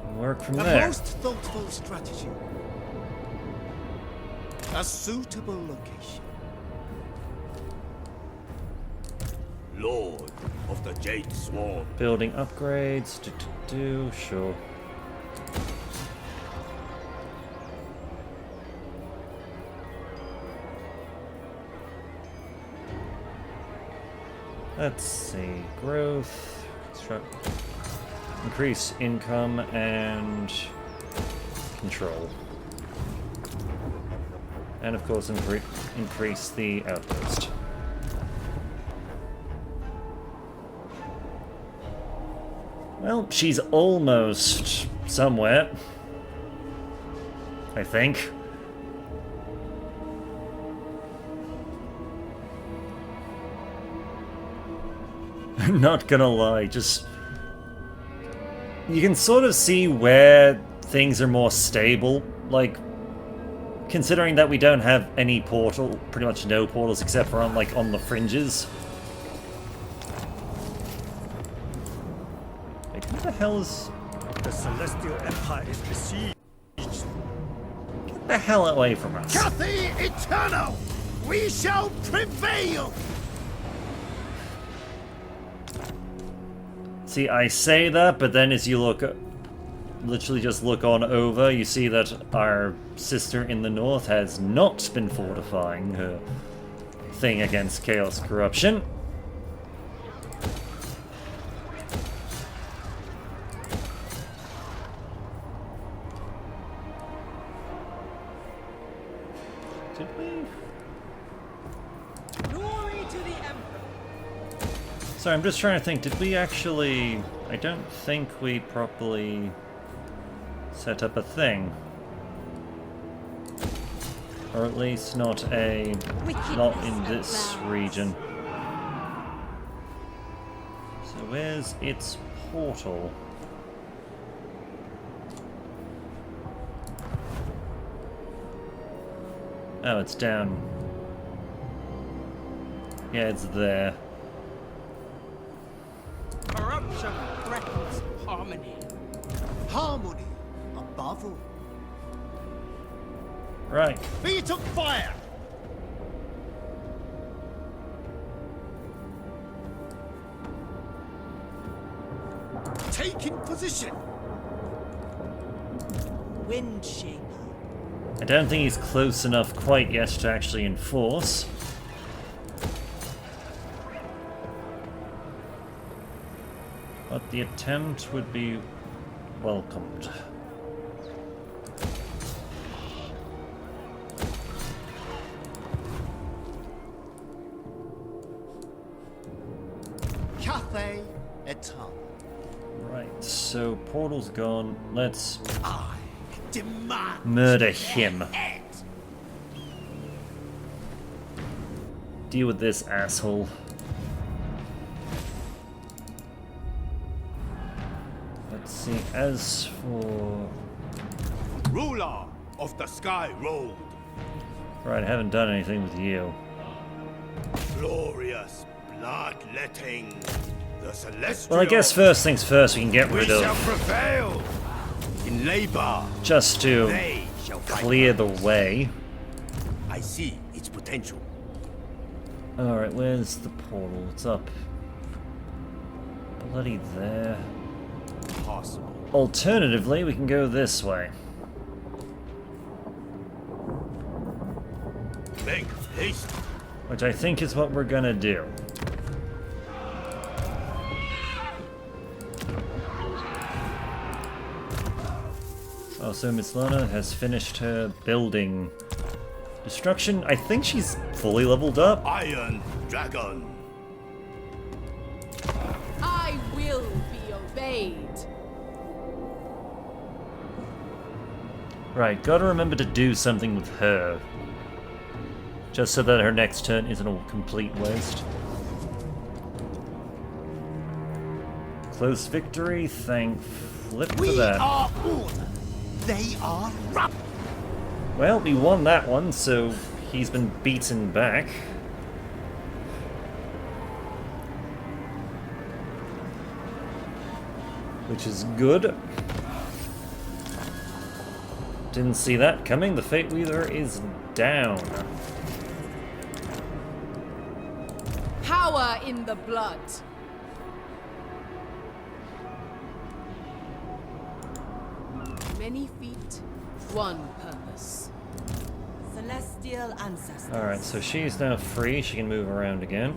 Speaker 6: down.
Speaker 1: Work from
Speaker 8: The
Speaker 1: there.
Speaker 8: most thoughtful strategy. A suitable location.
Speaker 3: Lord of the Jade Swarm.
Speaker 1: Building upgrades. Sure. Let's see. Growth. Increase income and control. And of course increase the outpost. Well, she's almost somewhere. I think. I'm not gonna lie, just... You can sort of see where things are more stable, like... Considering that we don't have any portal, pretty much no portals except for on, like, on the fringes. Like, who the hell is...
Speaker 3: The Celestial Empire is besieged.
Speaker 1: Get the hell away from us.
Speaker 8: Cathay eternal! We shall prevail!
Speaker 1: See, I say that, but then as you look... Literally just look on over, you see that our sister in the north has not been fortifying her thing against chaos corruption. Did we?
Speaker 4: Glory to the Emperor.
Speaker 1: Sorry, I'm just trying to think, did we actually... I don't think we properly set up a thing. Or at least not a... not in this region. So where's its portal? Oh, it's down. Yeah, it's there.
Speaker 9: Corruption threatens harmony.
Speaker 8: Harmony above all.
Speaker 1: Right.
Speaker 8: Feet of fire! Taking position!
Speaker 4: Windshaper.
Speaker 1: I don't think he's close enough quite yet to actually enforce. But the attempt would be welcomed.
Speaker 8: Cathay eternal.
Speaker 1: Right, so portal's gone. Let's
Speaker 8: I demand
Speaker 1: murder him. Deal with this asshole. Let's see, as for...
Speaker 3: Ruler of the Sky Road.
Speaker 1: Right, I haven't done anything with you.
Speaker 3: Glorious bloodletting. The Celestial.
Speaker 1: Well, I guess first things first, we can get
Speaker 3: We
Speaker 1: rid
Speaker 3: shall
Speaker 1: of...
Speaker 3: prevail in labor.
Speaker 1: Just to
Speaker 3: They shall fight.
Speaker 1: clear the way.
Speaker 3: I see its potential.
Speaker 1: Alright, where's the portal? It's up. Bloody there.
Speaker 3: Possible.
Speaker 1: Alternatively, we can go this way.
Speaker 3: Make haste.
Speaker 1: Which I think is what we're gonna do. Oh, so Miss Lana has finished her building destruction. I think she's fully leveled up.
Speaker 3: Iron Dragon.
Speaker 7: I will be obeyed.
Speaker 1: Right, gotta remember to do something with her. Just so that her next turn isn't a complete waste. Close victory, thank Flip for
Speaker 8: We
Speaker 1: that.
Speaker 8: are order. They are rubble.
Speaker 1: Well, we won that one, so he's been beaten back. Which is good. Didn't see that coming. The Fate Weaver is down.
Speaker 7: Power in the blood. Many feet, one purpose.
Speaker 4: Celestial ancestors.
Speaker 1: Alright, so she's now free. She can move around again.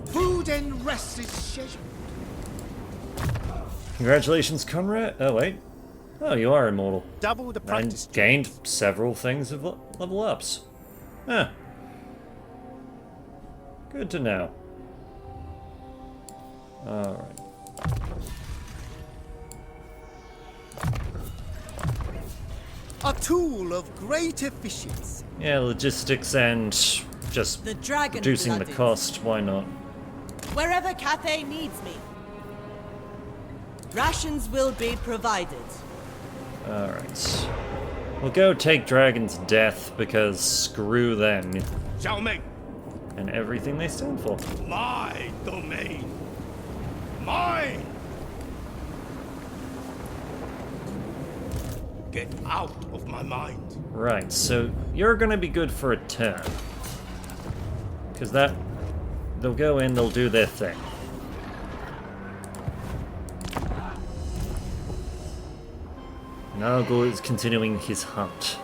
Speaker 8: Food and rest is scheduled.
Speaker 1: Congratulations, Conrad. Oh, wait. Oh, you are immortal.
Speaker 8: Double the practice.
Speaker 1: And gained several things of level ups. Huh. Good to know. Alright.
Speaker 8: A tool of great efficiency.
Speaker 1: Yeah, logistics and just
Speaker 4: The dragon
Speaker 1: reducing the
Speaker 4: blooded.
Speaker 1: cost. Why not?
Speaker 4: Wherever Cathay needs me. Rations will be provided.
Speaker 1: Alright. We'll go take Dragon's Death because screw them
Speaker 3: Xiaoming,
Speaker 1: and everything they stand for.
Speaker 3: my domain. Mine. Get out of my mind.
Speaker 1: Right, so you're gonna be good for a turn. Because they'll go in, they'll do their thing. Nargul is continuing his hunt.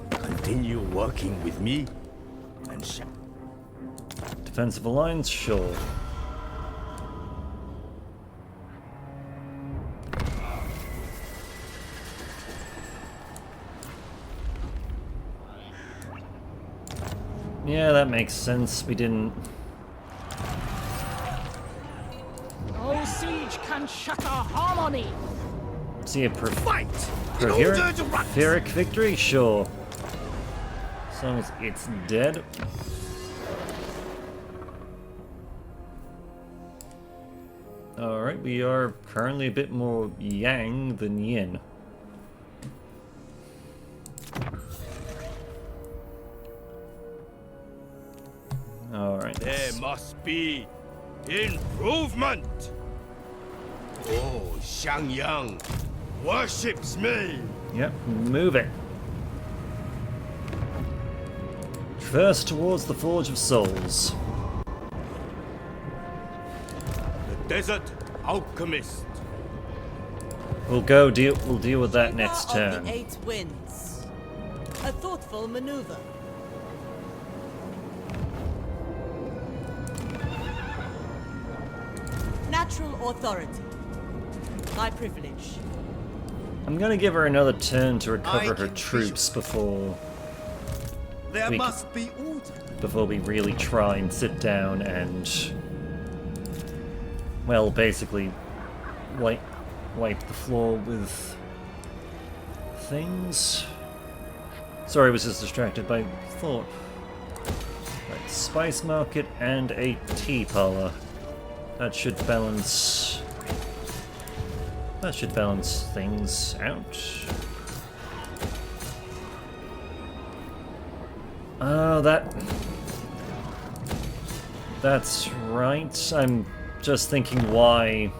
Speaker 3: Continue working with me, and
Speaker 1: Defensive alliance, sure. Yeah, that makes sense. We didn't.
Speaker 9: No siege can shatter harmony.
Speaker 1: See a
Speaker 8: Fight in order to rise.
Speaker 1: Pyrrhic victory? Sure. As long as it's dead. Alright, we are currently a bit more yang than yin. Alright.
Speaker 3: there must be improvement. Oh, Xiangyang worships me.
Speaker 1: Yep, move it. First towards the Forge of Souls.
Speaker 3: The desert alchemist.
Speaker 1: We'll deal with that next
Speaker 4: Keeper of
Speaker 1: turn.
Speaker 4: the 8 winds. A thoughtful maneuver. Natural authority. My privilege.
Speaker 1: I'm gonna give her another turn to
Speaker 8: I
Speaker 1: recover her
Speaker 8: can
Speaker 1: troops before
Speaker 8: There
Speaker 1: We c-
Speaker 8: must be order.
Speaker 1: we really try and sit down and, well, basically wipe the floor with things. Sorry, I was just distracted by thought. Right, spice market and a tea parlor. That should balance... That should balance things out. Oh, that's right. I'm just thinking why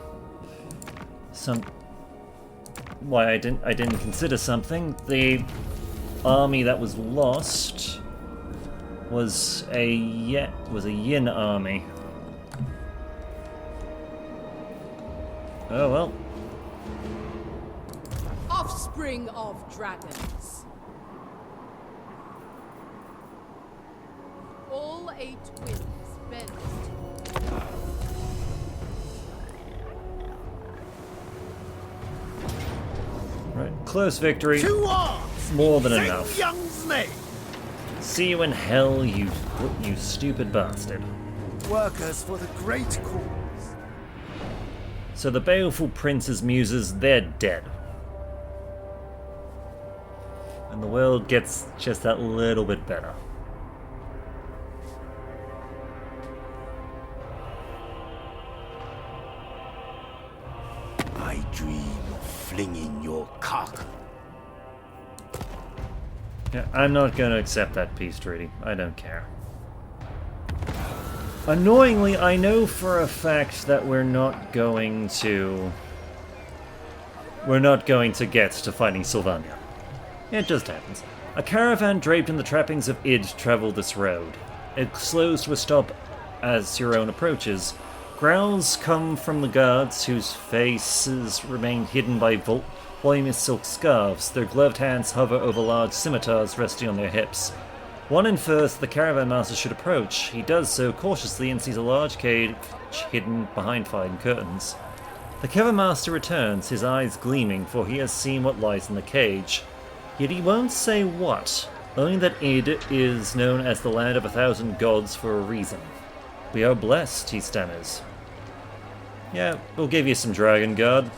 Speaker 1: I didn't consider something. The army that was lost was a Yin army. Oh well.
Speaker 7: Offspring of dragons. All 8 winds bend.
Speaker 1: Right, close victory.
Speaker 8: 2 arms!
Speaker 1: More than
Speaker 8: Zheng
Speaker 1: enough.
Speaker 8: Yang's name!
Speaker 1: See you in hell, you stupid bastard.
Speaker 8: Workers for the great cause.
Speaker 1: So the baleful prince's muses, they're dead. And the world gets just that little bit better.
Speaker 2: I dream of flinging your cock.
Speaker 1: Yeah, I'm not going to accept that peace treaty. I don't care. Annoyingly, I know for a fact that we're not going to get to fighting Sylvania. It just happens. A caravan draped in the trappings of Id traveled this road. It slows to a stop as Huron approaches. Growls come from the guards, whose faces remain hidden by voluminous silk scarves. Their gloved hands hover over large scimitars resting on their hips. One infers the caravan master should approach. He does so cautiously and sees a large cage hidden behind fine curtains. The caravan master returns, his eyes gleaming, for he has seen what lies in the cage. Yet he won't say what, only that Id is known as the land of 1,000 gods for a reason. We are blessed, he stammers. Yeah, we'll give you some Dragon Guard.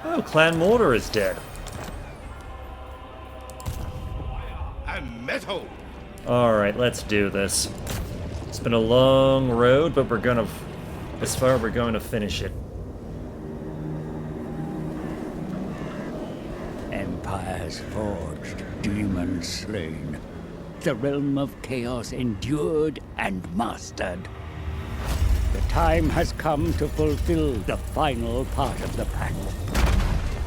Speaker 1: Oh, Clan Mortar is dead.
Speaker 3: And metal!
Speaker 1: Alright, let's do this. It's been a long road, but we're going to finish it.
Speaker 2: Empires forged, demons slain. The realm of chaos endured and mastered. The time has come to fulfill the final part of the pact.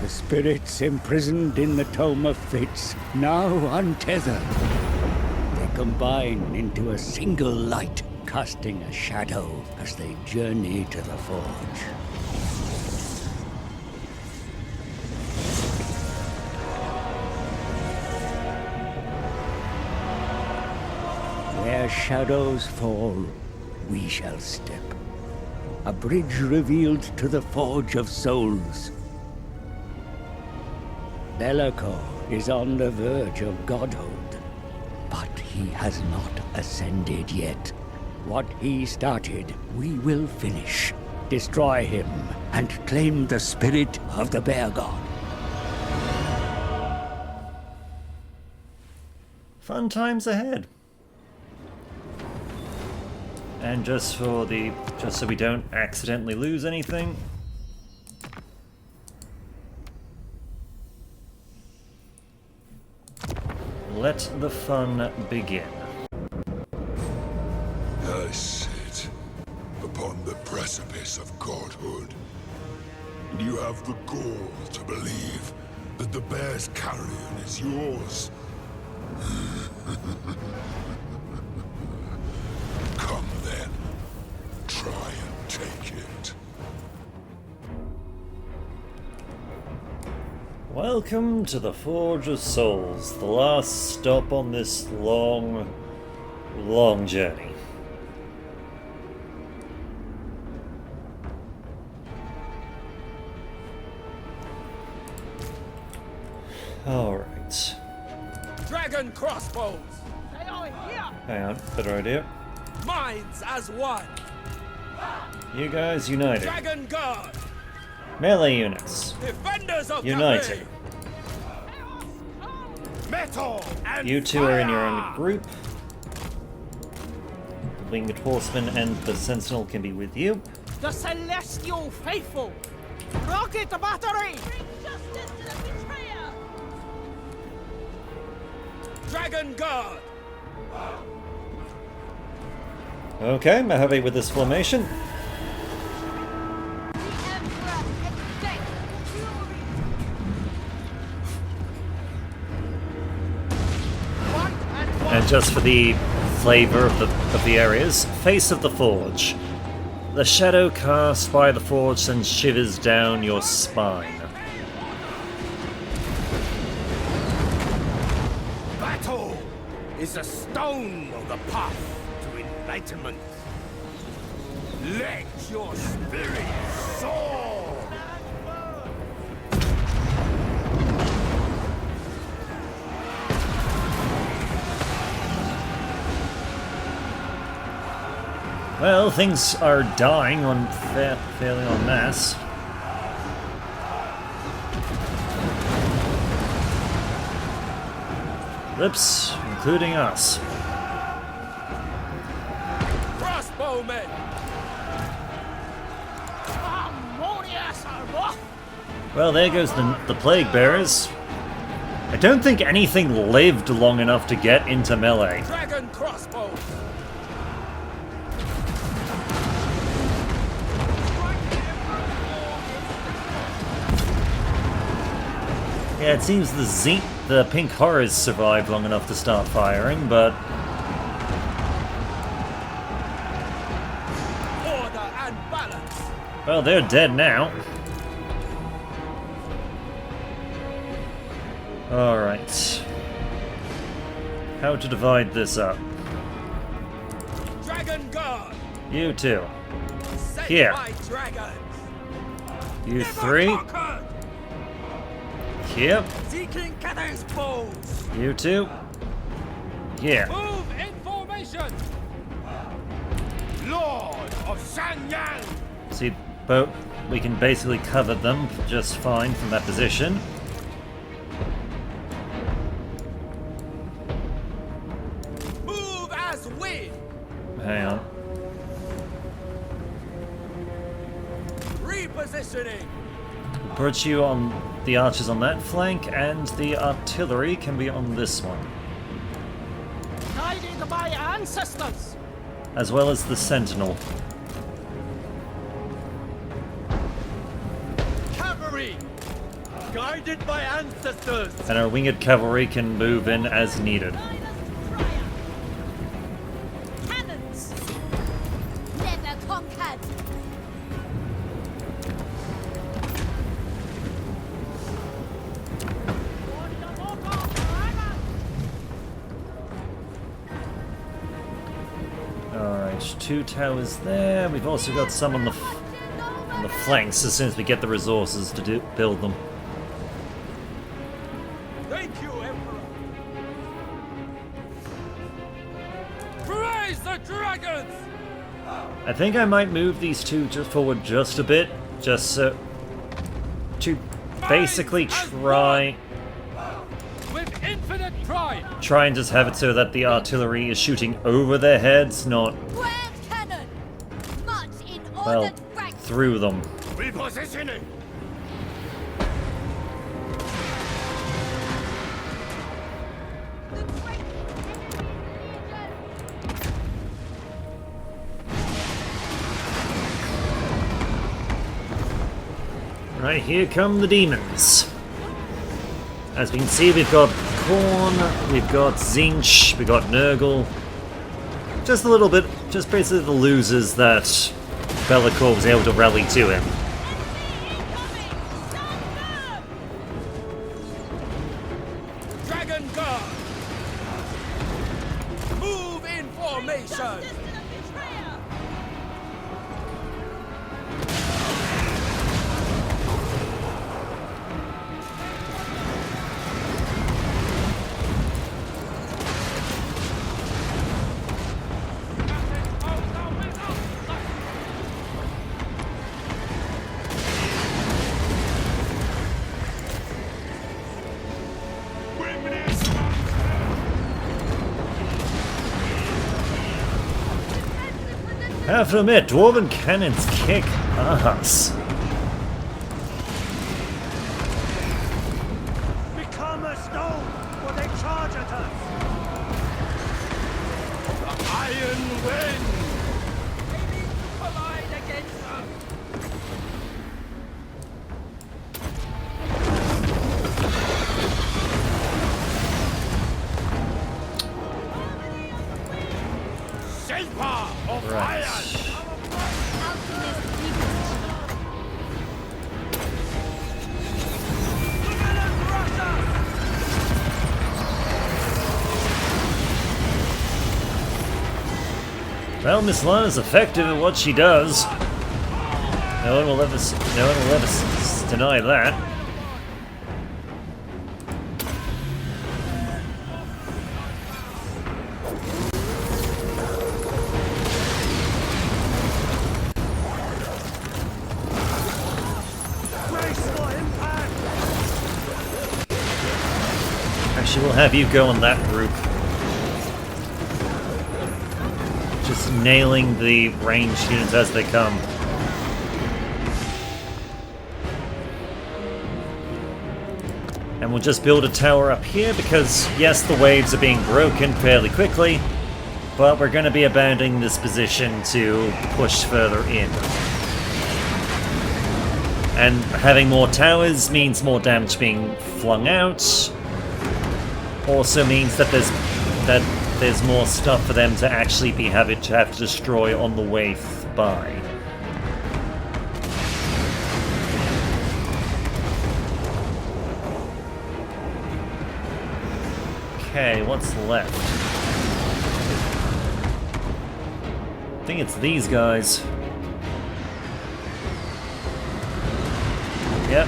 Speaker 2: The spirits imprisoned in the Tome of Fates, now untethered. They combine into a single light, casting a shadow as they journey to the Forge. Where shadows fall, we shall step. A bridge revealed to the Forge of Souls. Belacor is on the verge of godhood, but he has not ascended yet. What he started, we will finish. Destroy him and claim the spirit of the Bear God.
Speaker 1: Fun times ahead. And just so we don't accidentally lose anything. Let the fun begin.
Speaker 6: I sit upon the precipice of godhood. You have the gall to believe that the bear's carrion is yours. Come then, try and take it.
Speaker 1: Welcome to the Forge of Souls, the last stop on this long journey. Alright.
Speaker 3: Dragon crossbows!
Speaker 9: They are here!
Speaker 1: Hang on, better idea.
Speaker 3: Minds as one!
Speaker 1: You guys united.
Speaker 3: Dragon guard!
Speaker 1: Melee units.
Speaker 3: Defenders of
Speaker 1: United.
Speaker 3: Cathay! Metal and
Speaker 1: You two are in your
Speaker 3: fire!
Speaker 1: own group. The Winged Horseman and the Sentinel can be with you.
Speaker 9: The Celestial Faithful! Rocket Battery!
Speaker 4: Bring justice to the betrayer!
Speaker 3: Dragon Guard!
Speaker 1: Okay, Mojave with this formation.
Speaker 5: The Emperor expects fury.
Speaker 1: And just for the flavor of the areas, Face of the Forge. The shadow cast by the forge sends shivers down your spine.
Speaker 3: Battle is the stone of the path to enlightenment. Let your spirit soar!
Speaker 1: Well, things are dying on fairly en masse. Lips, including us.
Speaker 3: Crossbowmen!
Speaker 9: Harmonious Rock!
Speaker 1: Well, there goes the Plague Bearers. I don't think anything lived long enough to get into melee.
Speaker 3: Dragon crossbow!
Speaker 1: Yeah, it seems the Pink Horrors survived long enough to start firing, but
Speaker 3: Order and balance!
Speaker 1: well, they're dead now. Alright. How to divide this up?
Speaker 3: Dragon Guard!
Speaker 1: You two.
Speaker 3: Sent
Speaker 1: Here.
Speaker 3: by dragons!
Speaker 1: You
Speaker 3: Never
Speaker 1: three.
Speaker 3: conquered!
Speaker 1: Here.
Speaker 3: Seeking Cathay's foes!
Speaker 1: You two. Here.
Speaker 3: Move in formation! Lord of Shanyang!
Speaker 1: See, but we can basically cover them just fine from that position.
Speaker 3: Move as wind!
Speaker 1: Hang on.
Speaker 3: Repositioning!
Speaker 1: Put you on the archers on that flank, and the artillery can be on this one,
Speaker 9: Guided by ancestors!
Speaker 1: as well as the sentinel.
Speaker 3: Cavalry! Guided by ancestors!
Speaker 1: And our winged cavalry can move in as needed.
Speaker 4: Guide us to triumph! Cannons!
Speaker 5: Never conquered.
Speaker 1: Alright, 2 towers there. We've also got some on the flanks as soon as we get the resources to build them.
Speaker 3: Thank you, Emperor! Praise the dragons!
Speaker 1: I think I might move these two just forward just a bit, just so to basically try
Speaker 3: With infinite pride!
Speaker 1: and just have it so that the artillery is shooting over their heads, not,
Speaker 5: Grand cannon. Much in
Speaker 1: well,
Speaker 5: ordered rank.
Speaker 1: through them.
Speaker 3: Repositioning!
Speaker 5: The great enemy
Speaker 1: Right, here come the demons. As we can see, we've got Korn, we've got Zinch, we've got Nurgle. Just a little bit, just basically the losers that Be'lakor was able to rally to him.
Speaker 3: Dragon Guard! Move in formation!
Speaker 4: Justice to the betrayer!
Speaker 1: Have to admit, dwarven cannons kick ass.
Speaker 3: Become a stone, or they charge at us. The iron wind.
Speaker 9: Maybe collide against us.
Speaker 3: Shaper of
Speaker 1: Right.
Speaker 3: iron.
Speaker 5: Alchemist repositioning.
Speaker 1: Well, Miss Lana's effective at what she does. No one will ever deny that.
Speaker 3: Graceful impact.
Speaker 1: Actually, we'll have you go on that group. Just nailing the ranged units as they come. And we'll just build a tower up here because, yes, the waves are being broken fairly quickly, but we're going to be abandoning this position to push further in. And having more towers means more damage being flung out. Also means that there's more stuff for them to actually have to destroy on the way by. Okay, what's left? I think it's these guys. Yep.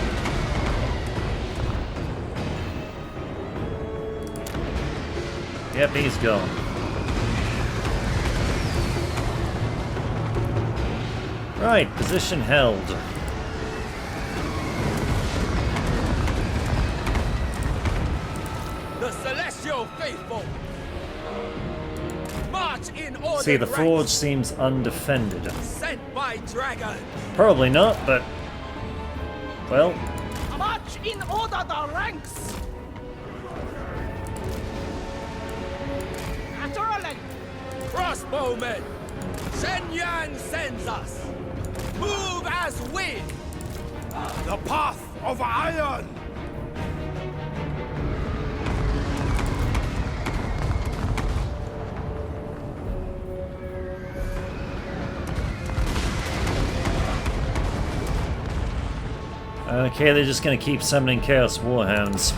Speaker 1: Yep, he's gone. Right, position held.
Speaker 3: The celestial faithful. March in order.
Speaker 1: See, the forge seems undefended.
Speaker 3: Sent by dragon.
Speaker 1: Probably not, but... well,
Speaker 9: March in order the ranks. Naturally.
Speaker 3: Crossbowmen. Shen Yang sends us. Move as wind. The path of iron.
Speaker 1: okay, they're just gonna keep summoning Chaos Warhounds.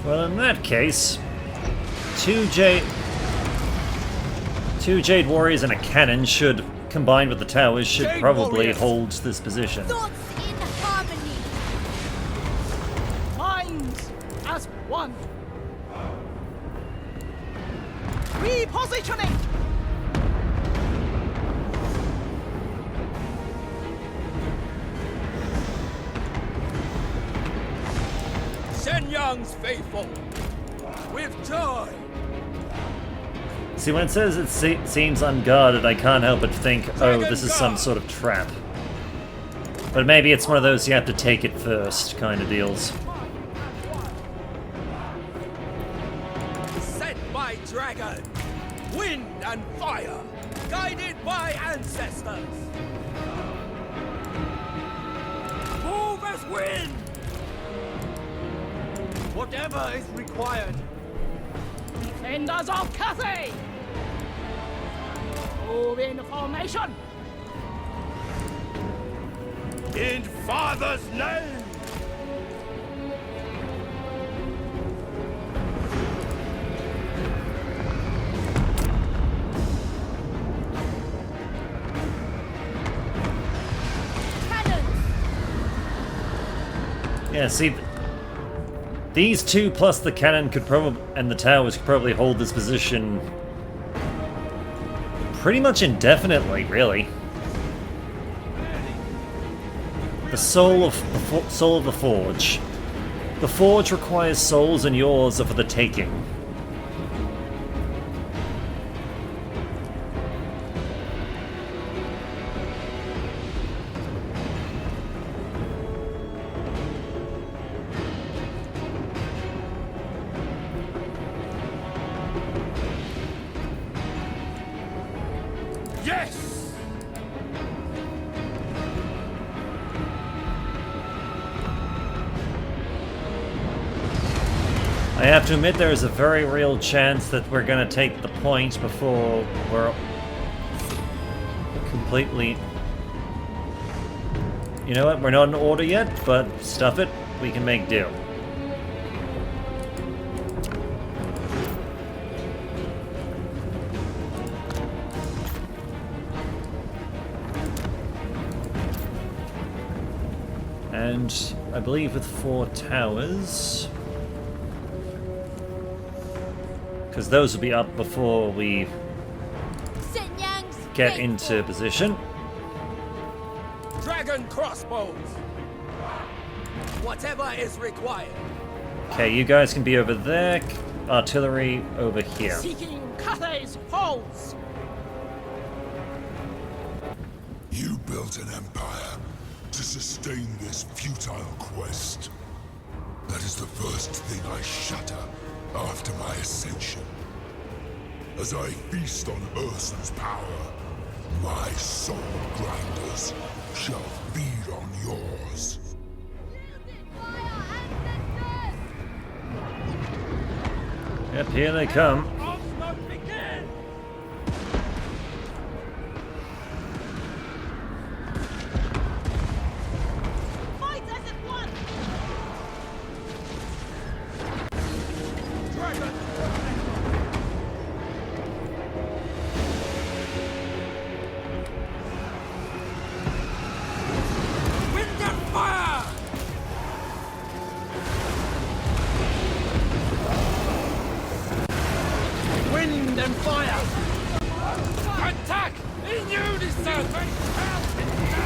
Speaker 1: Well, in that case, two Jade Warriors and a cannon should, combined with the towers, should
Speaker 3: Jade
Speaker 1: probably
Speaker 3: Warriors.
Speaker 1: hold this position.
Speaker 5: Thoughts in harmony.
Speaker 9: Minds as one. Repositioning.
Speaker 3: Shen Yang's faithful. With joy.
Speaker 1: See, when it says it seems unguarded, I can't help but think, oh, this is some sort of trap. But maybe it's one of those you have to take it first kind of deals.
Speaker 3: Sent by dragon. Wind and fire. Guided by ancestors. Move as wind. Whatever is required.
Speaker 9: Defenders of Cathay. Move in formation.
Speaker 3: In Father's name.
Speaker 1: Yeah, see, these two plus the cannon could probably, and the towers could probably hold this position pretty much indefinitely, really. The soul of the forge. The forge requires souls, and yours are for the taking.
Speaker 3: Yes!
Speaker 1: I have to admit there is a very real chance that we're going to take the point before we're completely... You know what, we're not in order yet, but stuff it, we can make do. And I believe with 4 towers... Because those will be up before we get into position.
Speaker 3: Dragon crossbows! Whatever is required.
Speaker 1: Okay, you guys can be over there. Artillery over here.
Speaker 9: Seeking Cathay's halls.
Speaker 6: You built an empire to sustain this futile quest. That is the first thing I shatter after my ascension. As I feast on Ursun's power, my soul grinders shall feed on yours.
Speaker 1: Yep, here they come.
Speaker 4: Fight as if one!
Speaker 3: Wind and fire! Wind and fire! Attack! In unison!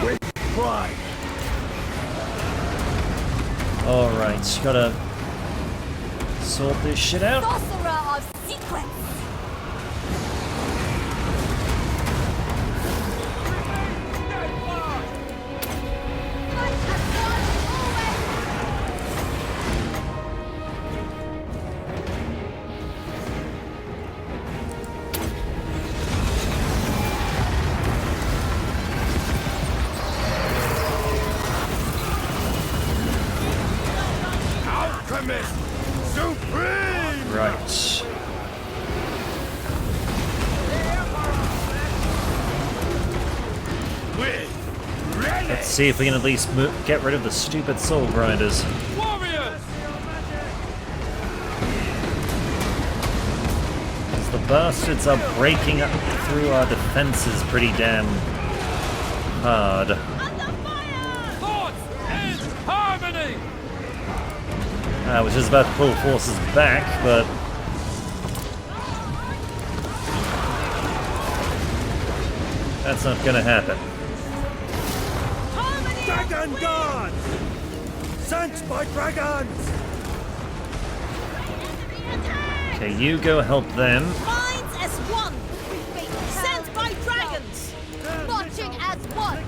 Speaker 3: With pride!
Speaker 1: Alright, gotta sort this shit out.
Speaker 5: Sorcerer of Secrets. Fight as
Speaker 3: Alchemist! Supreme!
Speaker 1: Right.
Speaker 3: With relish!
Speaker 1: Let's see if we can at least get rid of the stupid soul grinders.
Speaker 3: Warriors!
Speaker 1: Because the bastards are breaking up through our defenses pretty damn hard.
Speaker 3: Thoughts in harmony!
Speaker 1: Which is about to pull forces back, but... That's not gonna happen.
Speaker 3: Dragon guards! Sent by dragons!
Speaker 1: Okay, you go help them.
Speaker 4: Minds as one! Sent by dragons!
Speaker 5: marching as one.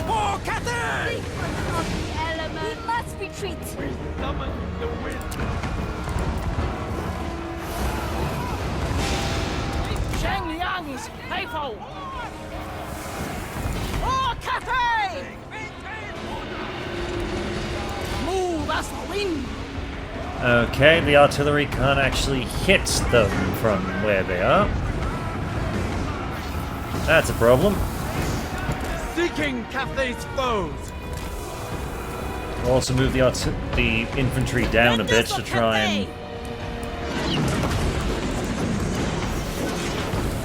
Speaker 3: For Cathay!
Speaker 5: Secret of the element. We must retreat.
Speaker 3: Summon the wind!
Speaker 9: Shang Liang is faithful. For Cathay! Move as the wind.
Speaker 1: Okay, the artillery can't actually hit them from where they are. That's a problem.
Speaker 3: Seeking Cathay's foes!
Speaker 1: We'll also move the infantry down a bit to try and...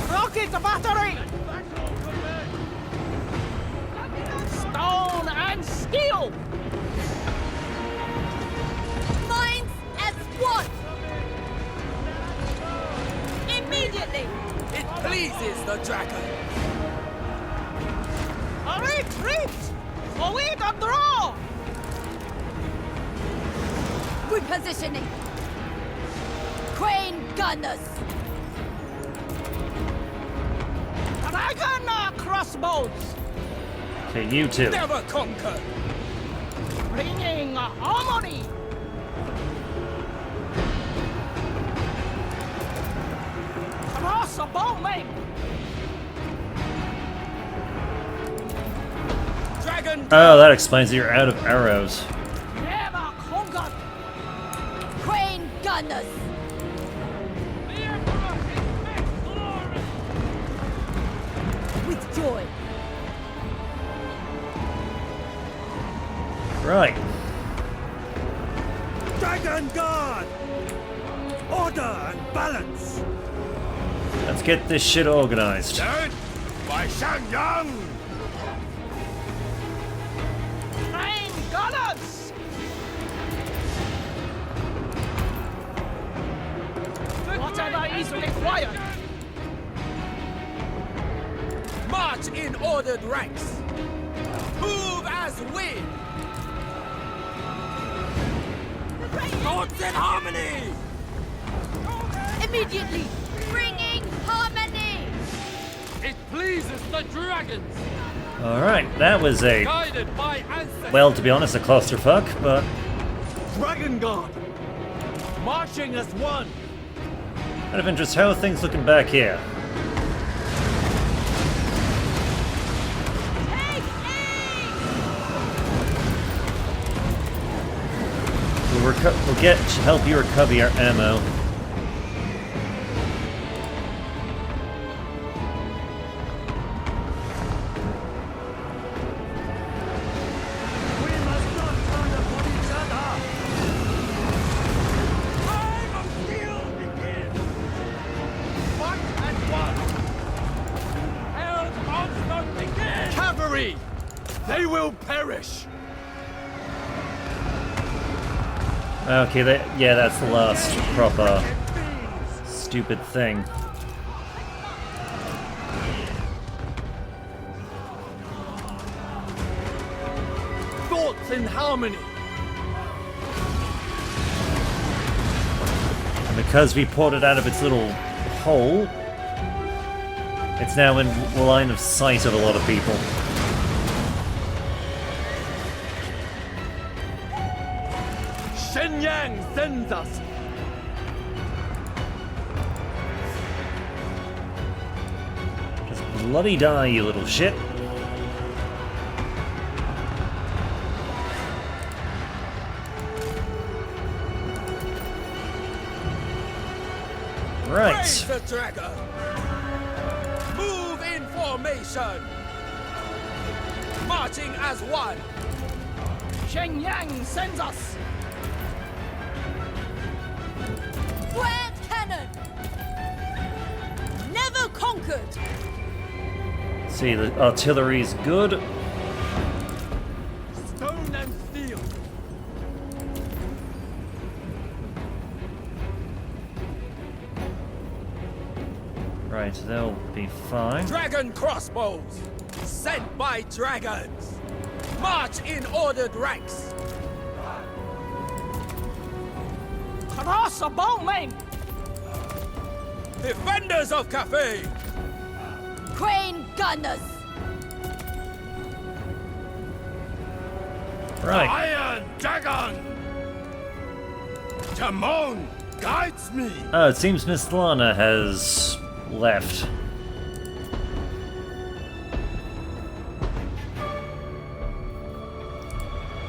Speaker 9: Rocket battery! Stone and steel!
Speaker 5: Minds as one.
Speaker 4: Immediately!
Speaker 3: It pleases the dragon!
Speaker 9: A retreat! Await a draw!
Speaker 5: Repositioning. Crane gunners.
Speaker 9: Dragon crossbows.
Speaker 1: Okay, you two.
Speaker 9: Never conquer. Bringing harmony. Crossbowmen. Dragon.
Speaker 1: Oh, that explains that you're out of arrows.
Speaker 9: Never conquered.
Speaker 5: Crane gunners.
Speaker 9: The Emperor expects glory.
Speaker 5: With joy.
Speaker 1: Right.
Speaker 3: Dragon Guard! Order and balance!
Speaker 1: Let's get this shit organized.
Speaker 3: Led by Shang Yang!
Speaker 9: Crane gunners. Whatever is required. March in ordered ranks. Move as wind. Thoughts in harmony.
Speaker 5: Immediately. Bringing harmony.
Speaker 9: It pleases the dragons.
Speaker 1: Alright, that was a,
Speaker 9: Guided by ancestors.
Speaker 1: well, to be honest, a clusterfuck, but
Speaker 3: Dragon Guard! Marching as one!
Speaker 1: out of interest, how are things looking back here?
Speaker 5: Take aim.
Speaker 1: We'll get help you recover your ammo.
Speaker 3: We must not turn upon each other! Time of steel begins! Fight at once! Hell's onslaught begins! Cavalry! They will perish!
Speaker 1: Okay, yeah, that's the last proper stupid thing.
Speaker 3: Thoughts in harmony!
Speaker 1: And because we pulled it out of its little hole, it's now in line of sight of a lot of people.
Speaker 3: Shen Yang sends us!
Speaker 1: Just bloody die, you little shit. Right.
Speaker 9: Raise the dragon. Move in formation. Marching as one. Shenyang sends us.
Speaker 5: Grand cannon. Never conquered.
Speaker 1: See, the artillery's good.
Speaker 3: Stone and steel!
Speaker 1: Right, they'll be fine.
Speaker 9: Dragon crossbows. Sent by dragons. March in ordered ranks. Crossbowmen. Defenders of Cathay.
Speaker 5: Crane gunners.
Speaker 1: Right.
Speaker 3: Iron Dragon! Timon guides me!
Speaker 1: Oh, it seems Miss Lana has left.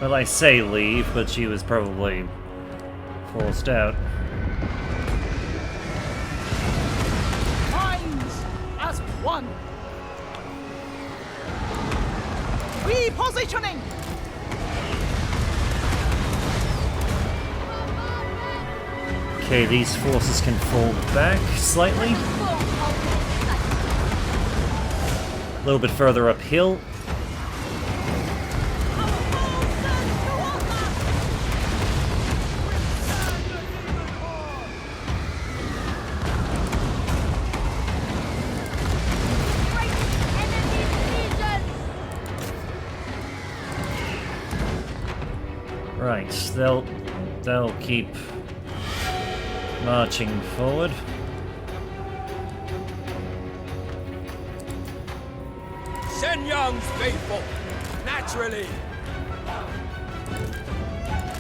Speaker 1: Well, I say leave, but she was probably forced out.
Speaker 9: Minds as one. Repositioning.
Speaker 1: Okay, these forces can fall back slightly. A little bit further uphill. Right, they'll they'll keep marching forward.
Speaker 9: Shen Yang's faithful, naturally.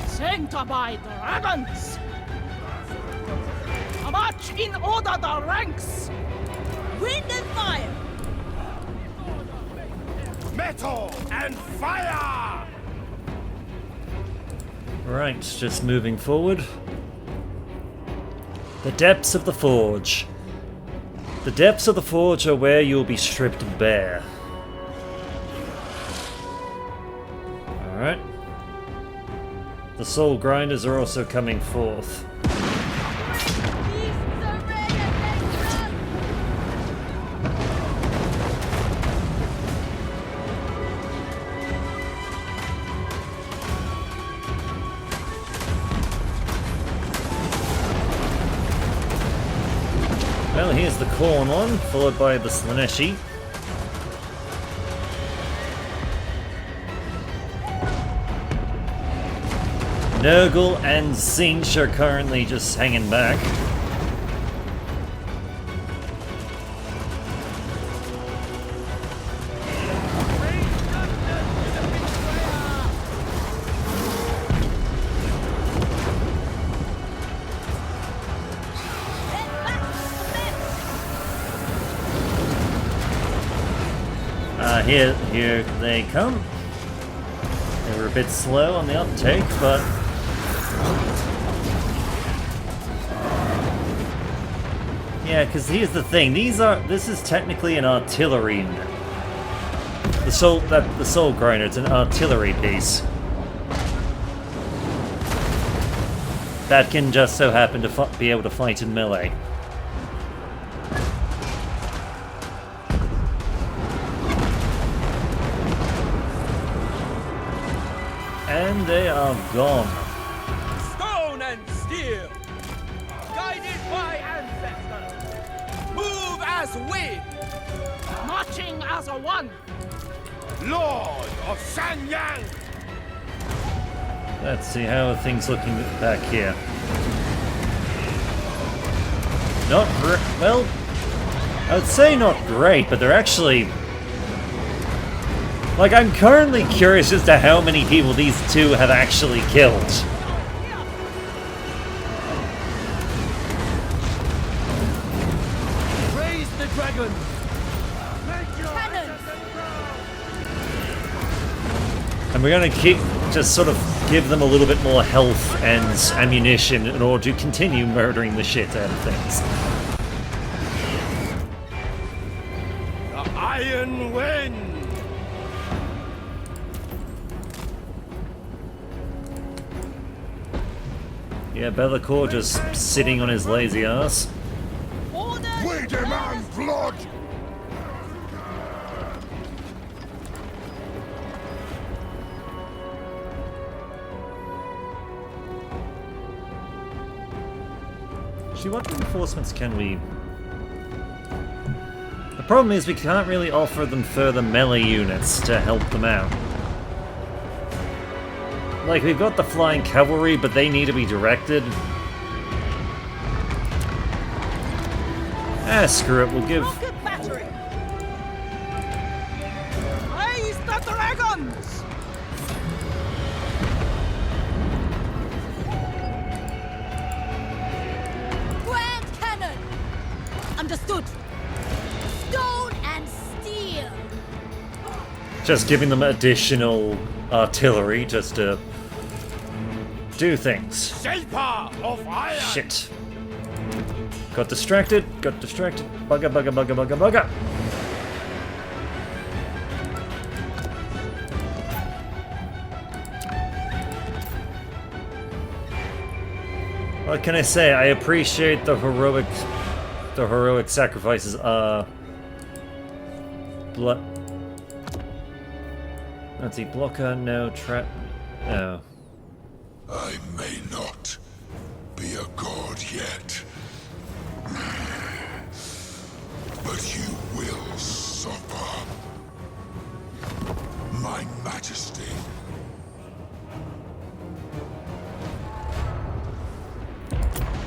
Speaker 10: Sanctify dragons! March in order the ranks!
Speaker 4: Wind and fire!
Speaker 3: Metal and fire!
Speaker 1: Right, just moving forward. The depths of the forge. The depths of the forge are where you'll be stripped bare. Alright. The soul grinders are also coming forth. Well, here's the corn one, followed by the Slanneshi. Nurgle and Tzeentch are currently just hanging back. Here they come. They were a bit slow on the uptake, but yeah, because here's the thing: this is technically an artillery unit. The soul grinder, it's an artillery piece that can just so happen to be able to fight in melee. And they are gone.
Speaker 9: Stone and steel, guided by ancestors. Move as wind,
Speaker 10: Marching as a one!
Speaker 3: Lord of Shanyang!
Speaker 1: Let's see, how are things looking back here? Not great. Well, I would say not great, but they're actually... Like, I'm currently curious as to how many people these two have actually killed.
Speaker 3: Raise the dragon!
Speaker 1: And we're going to keep, just sort of give them a little bit more health and ammunition in order to continue murdering the shit out of things.
Speaker 3: The Iron Wind!
Speaker 1: Yeah, Be'lakor just sitting on his lazy ass.
Speaker 6: We demand blood!
Speaker 1: Actually, what reinforcements can we... The problem is we can't really offer them further melee units to help them out. Like, we've got the flying cavalry, but they need to be directed. Ah, screw it, we'll give...
Speaker 10: Rocket battery! Raise the dragons!
Speaker 4: Grand cannon! Understood. Stone and steel!
Speaker 1: Just giving them additional artillery, just to... do things.
Speaker 3: Shaper of Iron!
Speaker 1: Shit. Got distracted, Bugger, bugger, bugger, bugger, bugger. What can I say? I appreciate the heroic sacrifices. Let's see, blocker, no, trap, no.
Speaker 6: I may not be a god yet, but you will suffer. My majesty.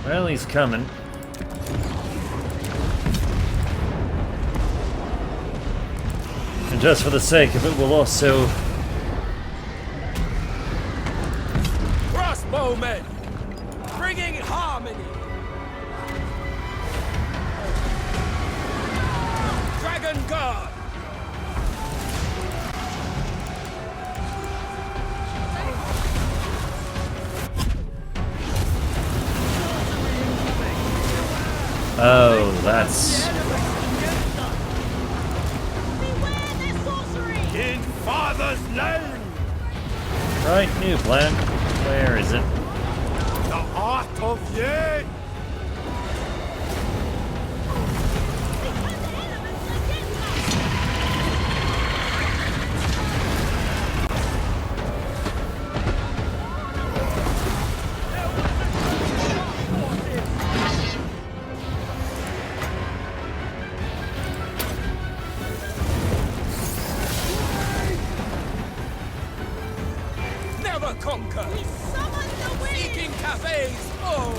Speaker 1: Well, he's coming. And just for the sake of it, we'll also...
Speaker 9: Crossbowmen! Bringing harmony! Dragon Guard!
Speaker 1: Oh, that's...
Speaker 4: Beware their sorcery!
Speaker 3: In Father's name!
Speaker 1: Right, new plan. Where is it?
Speaker 3: The art of ye!
Speaker 4: Because elements against us!
Speaker 9: Never conquer!
Speaker 4: Summon the wind!
Speaker 9: Seeking Cathay's foe!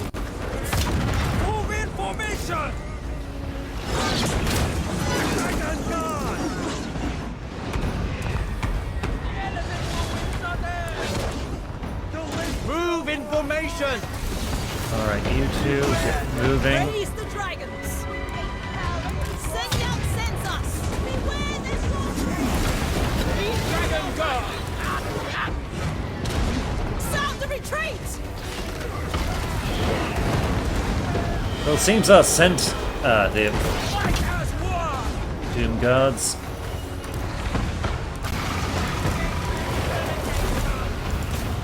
Speaker 9: Move in formation! Dragon Guard!
Speaker 3: Move in formation!
Speaker 1: Alright, you two, get moving.
Speaker 4: Raise the dragons! Send out census! Beware their sorcery!
Speaker 9: Dragon Guard!
Speaker 4: Sound the retreat!
Speaker 1: Well, it seems our the
Speaker 9: Fight as one!
Speaker 1: Doom Guards.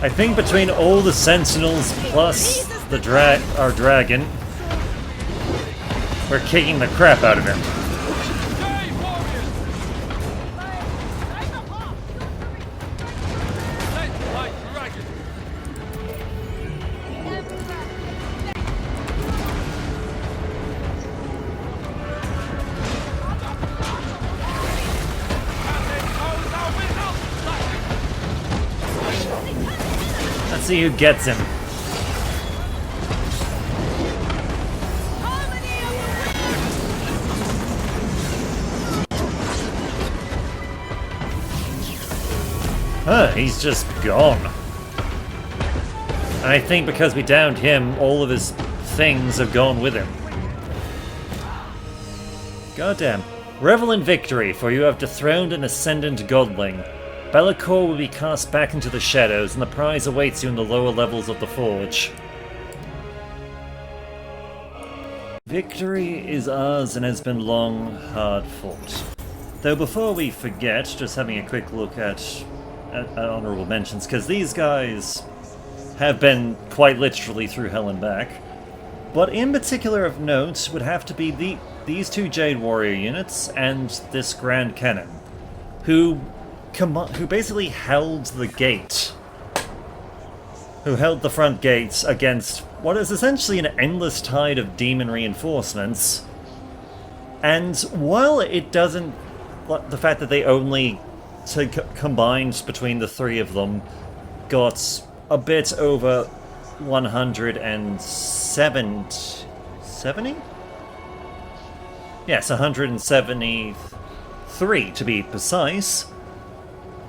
Speaker 1: I think between all the Sentinels plus the our dragon, we're kicking the crap out of him.
Speaker 9: Day warriors! Sent by dragon!
Speaker 1: Let's see who gets him.
Speaker 4: Harmony of the wind!
Speaker 1: Huh, he's just gone. And I think because we downed him, all of his things have gone with him. Goddamn. Revel in victory, for you have dethroned an ascendant godling. Be'lakor will be cast back into the shadows, and the prize awaits you in the lower levels of the forge. Victory is ours and has been long, hard fought. Though before we forget, just having a quick look at honorable mentions, because these guys have been quite literally through hell and back. But in particular of note would have to be these two Jade Warrior units and this Grand Cannon, who basically held the gate. Who held the front gates against what is essentially an endless tide of demon reinforcements. And while it doesn't... the fact that they only combined between the three of them got a bit over 170? Yes, 173 to be precise.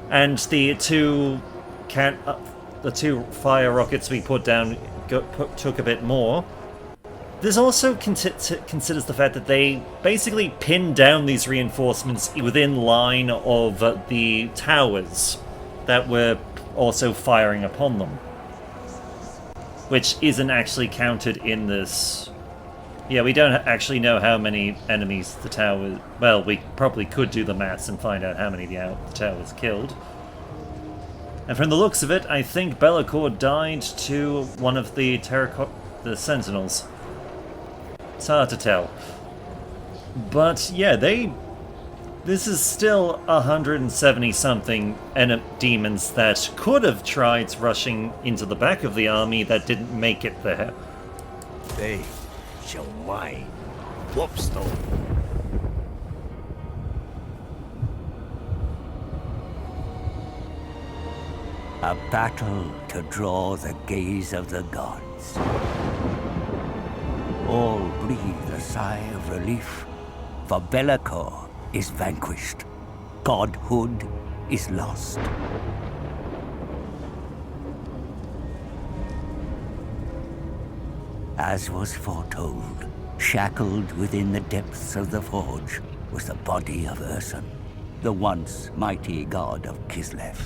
Speaker 1: And the two fire rockets we put down took a bit more. This also considers the fact that they basically pinned down these reinforcements within line of the towers that were also firing upon them. Which isn't actually counted in this. Yeah, we don't actually know how many enemies the tower... Well, we probably could do the maths and find out how many the tower's killed. And from the looks of it, I think Be'lakor died to one of the Sentinels. It's hard to tell. But yeah, this is still 170-something demons that could have tried rushing into the back of the army that didn't make it there.
Speaker 3: They shall mine Whopstone.
Speaker 2: A battle to draw the gaze of the gods. all breathe a sigh of relief, for Be'lakor is vanquished. Godhood is lost. As was foretold, shackled within the depths of the forge was the body of Ursun, the once mighty god of Kislev.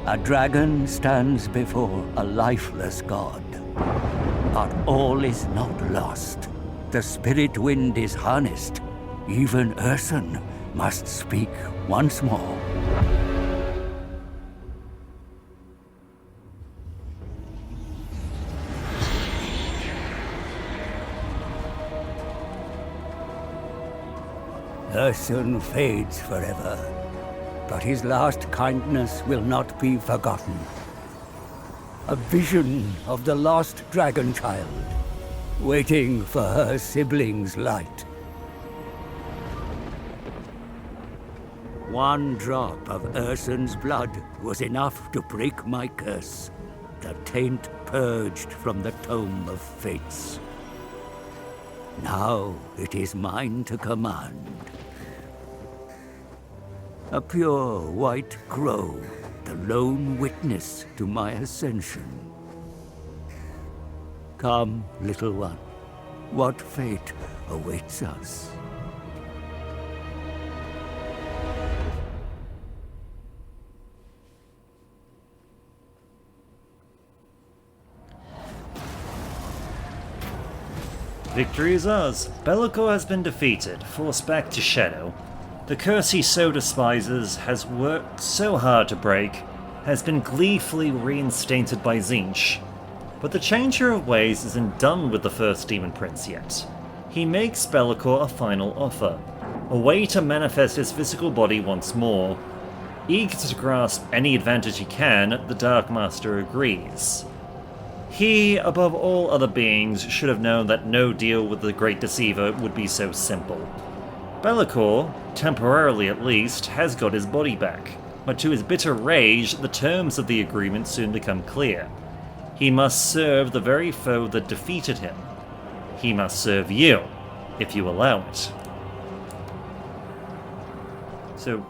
Speaker 2: A dragon stands before a lifeless god. But all is not lost. The spirit wind is harnessed. Even Ursun must speak once more. Ursun fades forever, but his last kindness will not be forgotten. A vision of the lost dragon child, waiting for her sibling's light. One drop of Ursun's blood was enough to break my curse, the taint purged from the tome of fates. Now it is mine to command. A pure white crow, the lone witness to my ascension. Come, little one, what fate awaits us?
Speaker 1: Victory is ours. Be'lakor has been defeated, forced back to Shadow. The curse he so despises has worked so hard to break, has been gleefully reinstated by Tzeentch. But the Changer of Ways isn't done with the first Demon Prince yet. He makes Be'lakor a final offer, a way to manifest his physical body once more. Eager to grasp any advantage he can, the Dark Master agrees. He, above all other beings, should have known that no deal with the Great Deceiver would be so simple. Be'lakor, temporarily at least, has got his body back, but to his bitter rage, the terms of the agreement soon become clear. He must serve the very foe that defeated him. He must serve you, if you allow it. So,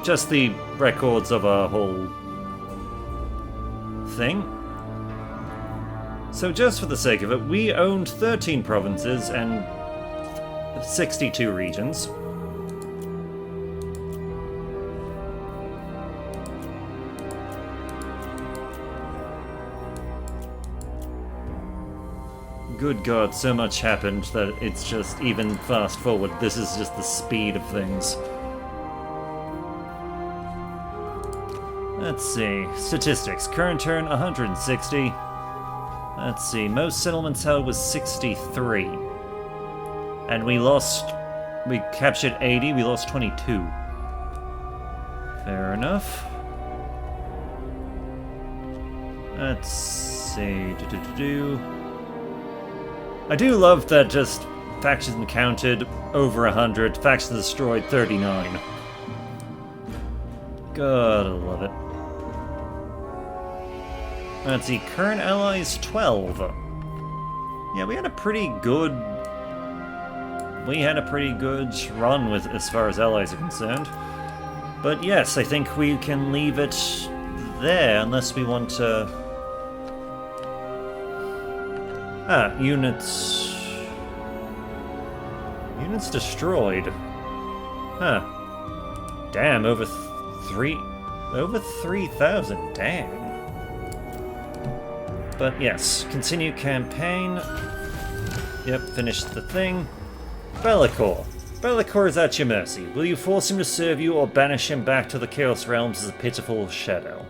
Speaker 1: just the records of our whole thing. So just for the sake of it, we owned 13 provinces and 62 regions. Good God, so much happened that it's just, even fast forward, this is just the speed of things. Let's see. Statistics. Current turn, 160. Let's see. Most settlements held was 63. And we captured 80, we lost 22. Fair enough. Let's see. I do love that just factions encountered over 100, factions destroyed 39. Gotta love it. Let's see, current allies 12. Yeah, we had a pretty good run with as far as allies are concerned. But yes, I think we can leave it there unless we want to... units... Units destroyed. Huh. Damn, over 3,000, damn. But yes, continue campaign. Yep, finish the thing. Be'lakor. Be'lakor is at your mercy. Will you force him to serve you or banish him back to the Chaos Realms as a pitiful shadow?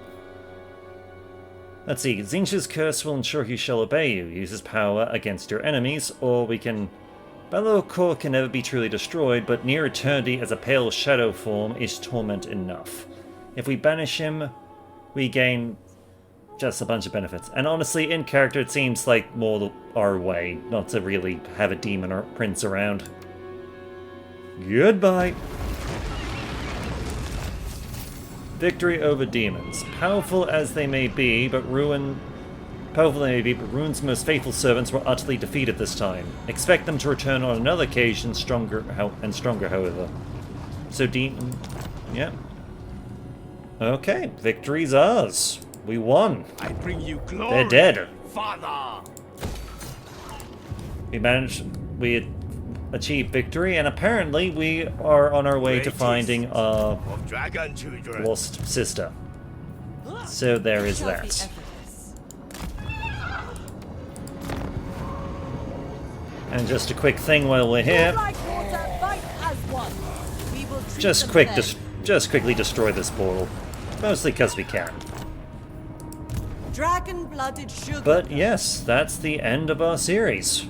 Speaker 1: Let's see, Tzeentch's curse will ensure he shall obey you. Use his power against your enemies, or we can... Be'lakor can never be truly destroyed, but near eternity as a pale shadow form is torment enough. If we banish him, we gain just a bunch of benefits. And honestly, in character, it seems like more our way, not to really have a demon or prince around. Goodbye! Victory over demons. Powerful as they may be, but ruin Powerful they may be, but Rune's most faithful servants were utterly defeated this time. Expect them to return on another occasion, stronger, however. So Demon... yeah. Okay, victory's ours. We won.
Speaker 3: I bring you glory.
Speaker 1: They're dead.
Speaker 3: Father.
Speaker 1: We achieved victory, and apparently we are on our way to finding our
Speaker 3: Of dragon children.
Speaker 1: lost sister. So there is that. And just a quick thing while we're here. Just quickly destroy this portal. Mostly because we can.
Speaker 4: Dragon-blooded sugar.
Speaker 1: But yes, that's the end of our series.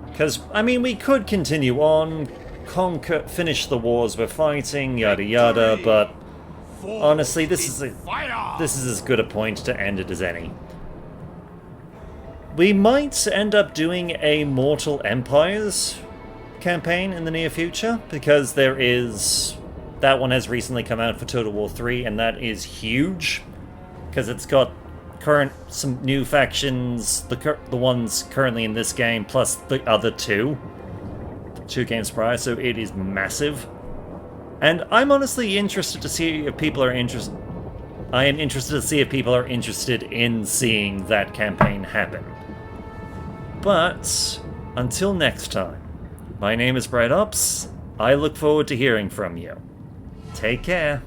Speaker 1: Because, I mean, we could continue on, finish the wars we're fighting, yada yada, but honestly, this is as good a point to end it as any. We might end up doing a Mortal Empires campaign in the near future, because there is... that one has recently come out for Total War 3, and that is huge, because it's got some new factions, the ones currently in this game, plus the other two games prior, so it is massive. And I'm honestly interested to see if people are interested. I am interested to see if people are interested in seeing that campaign happen. But until next time, my name is Bright Ops. I look forward to hearing from you. Take care.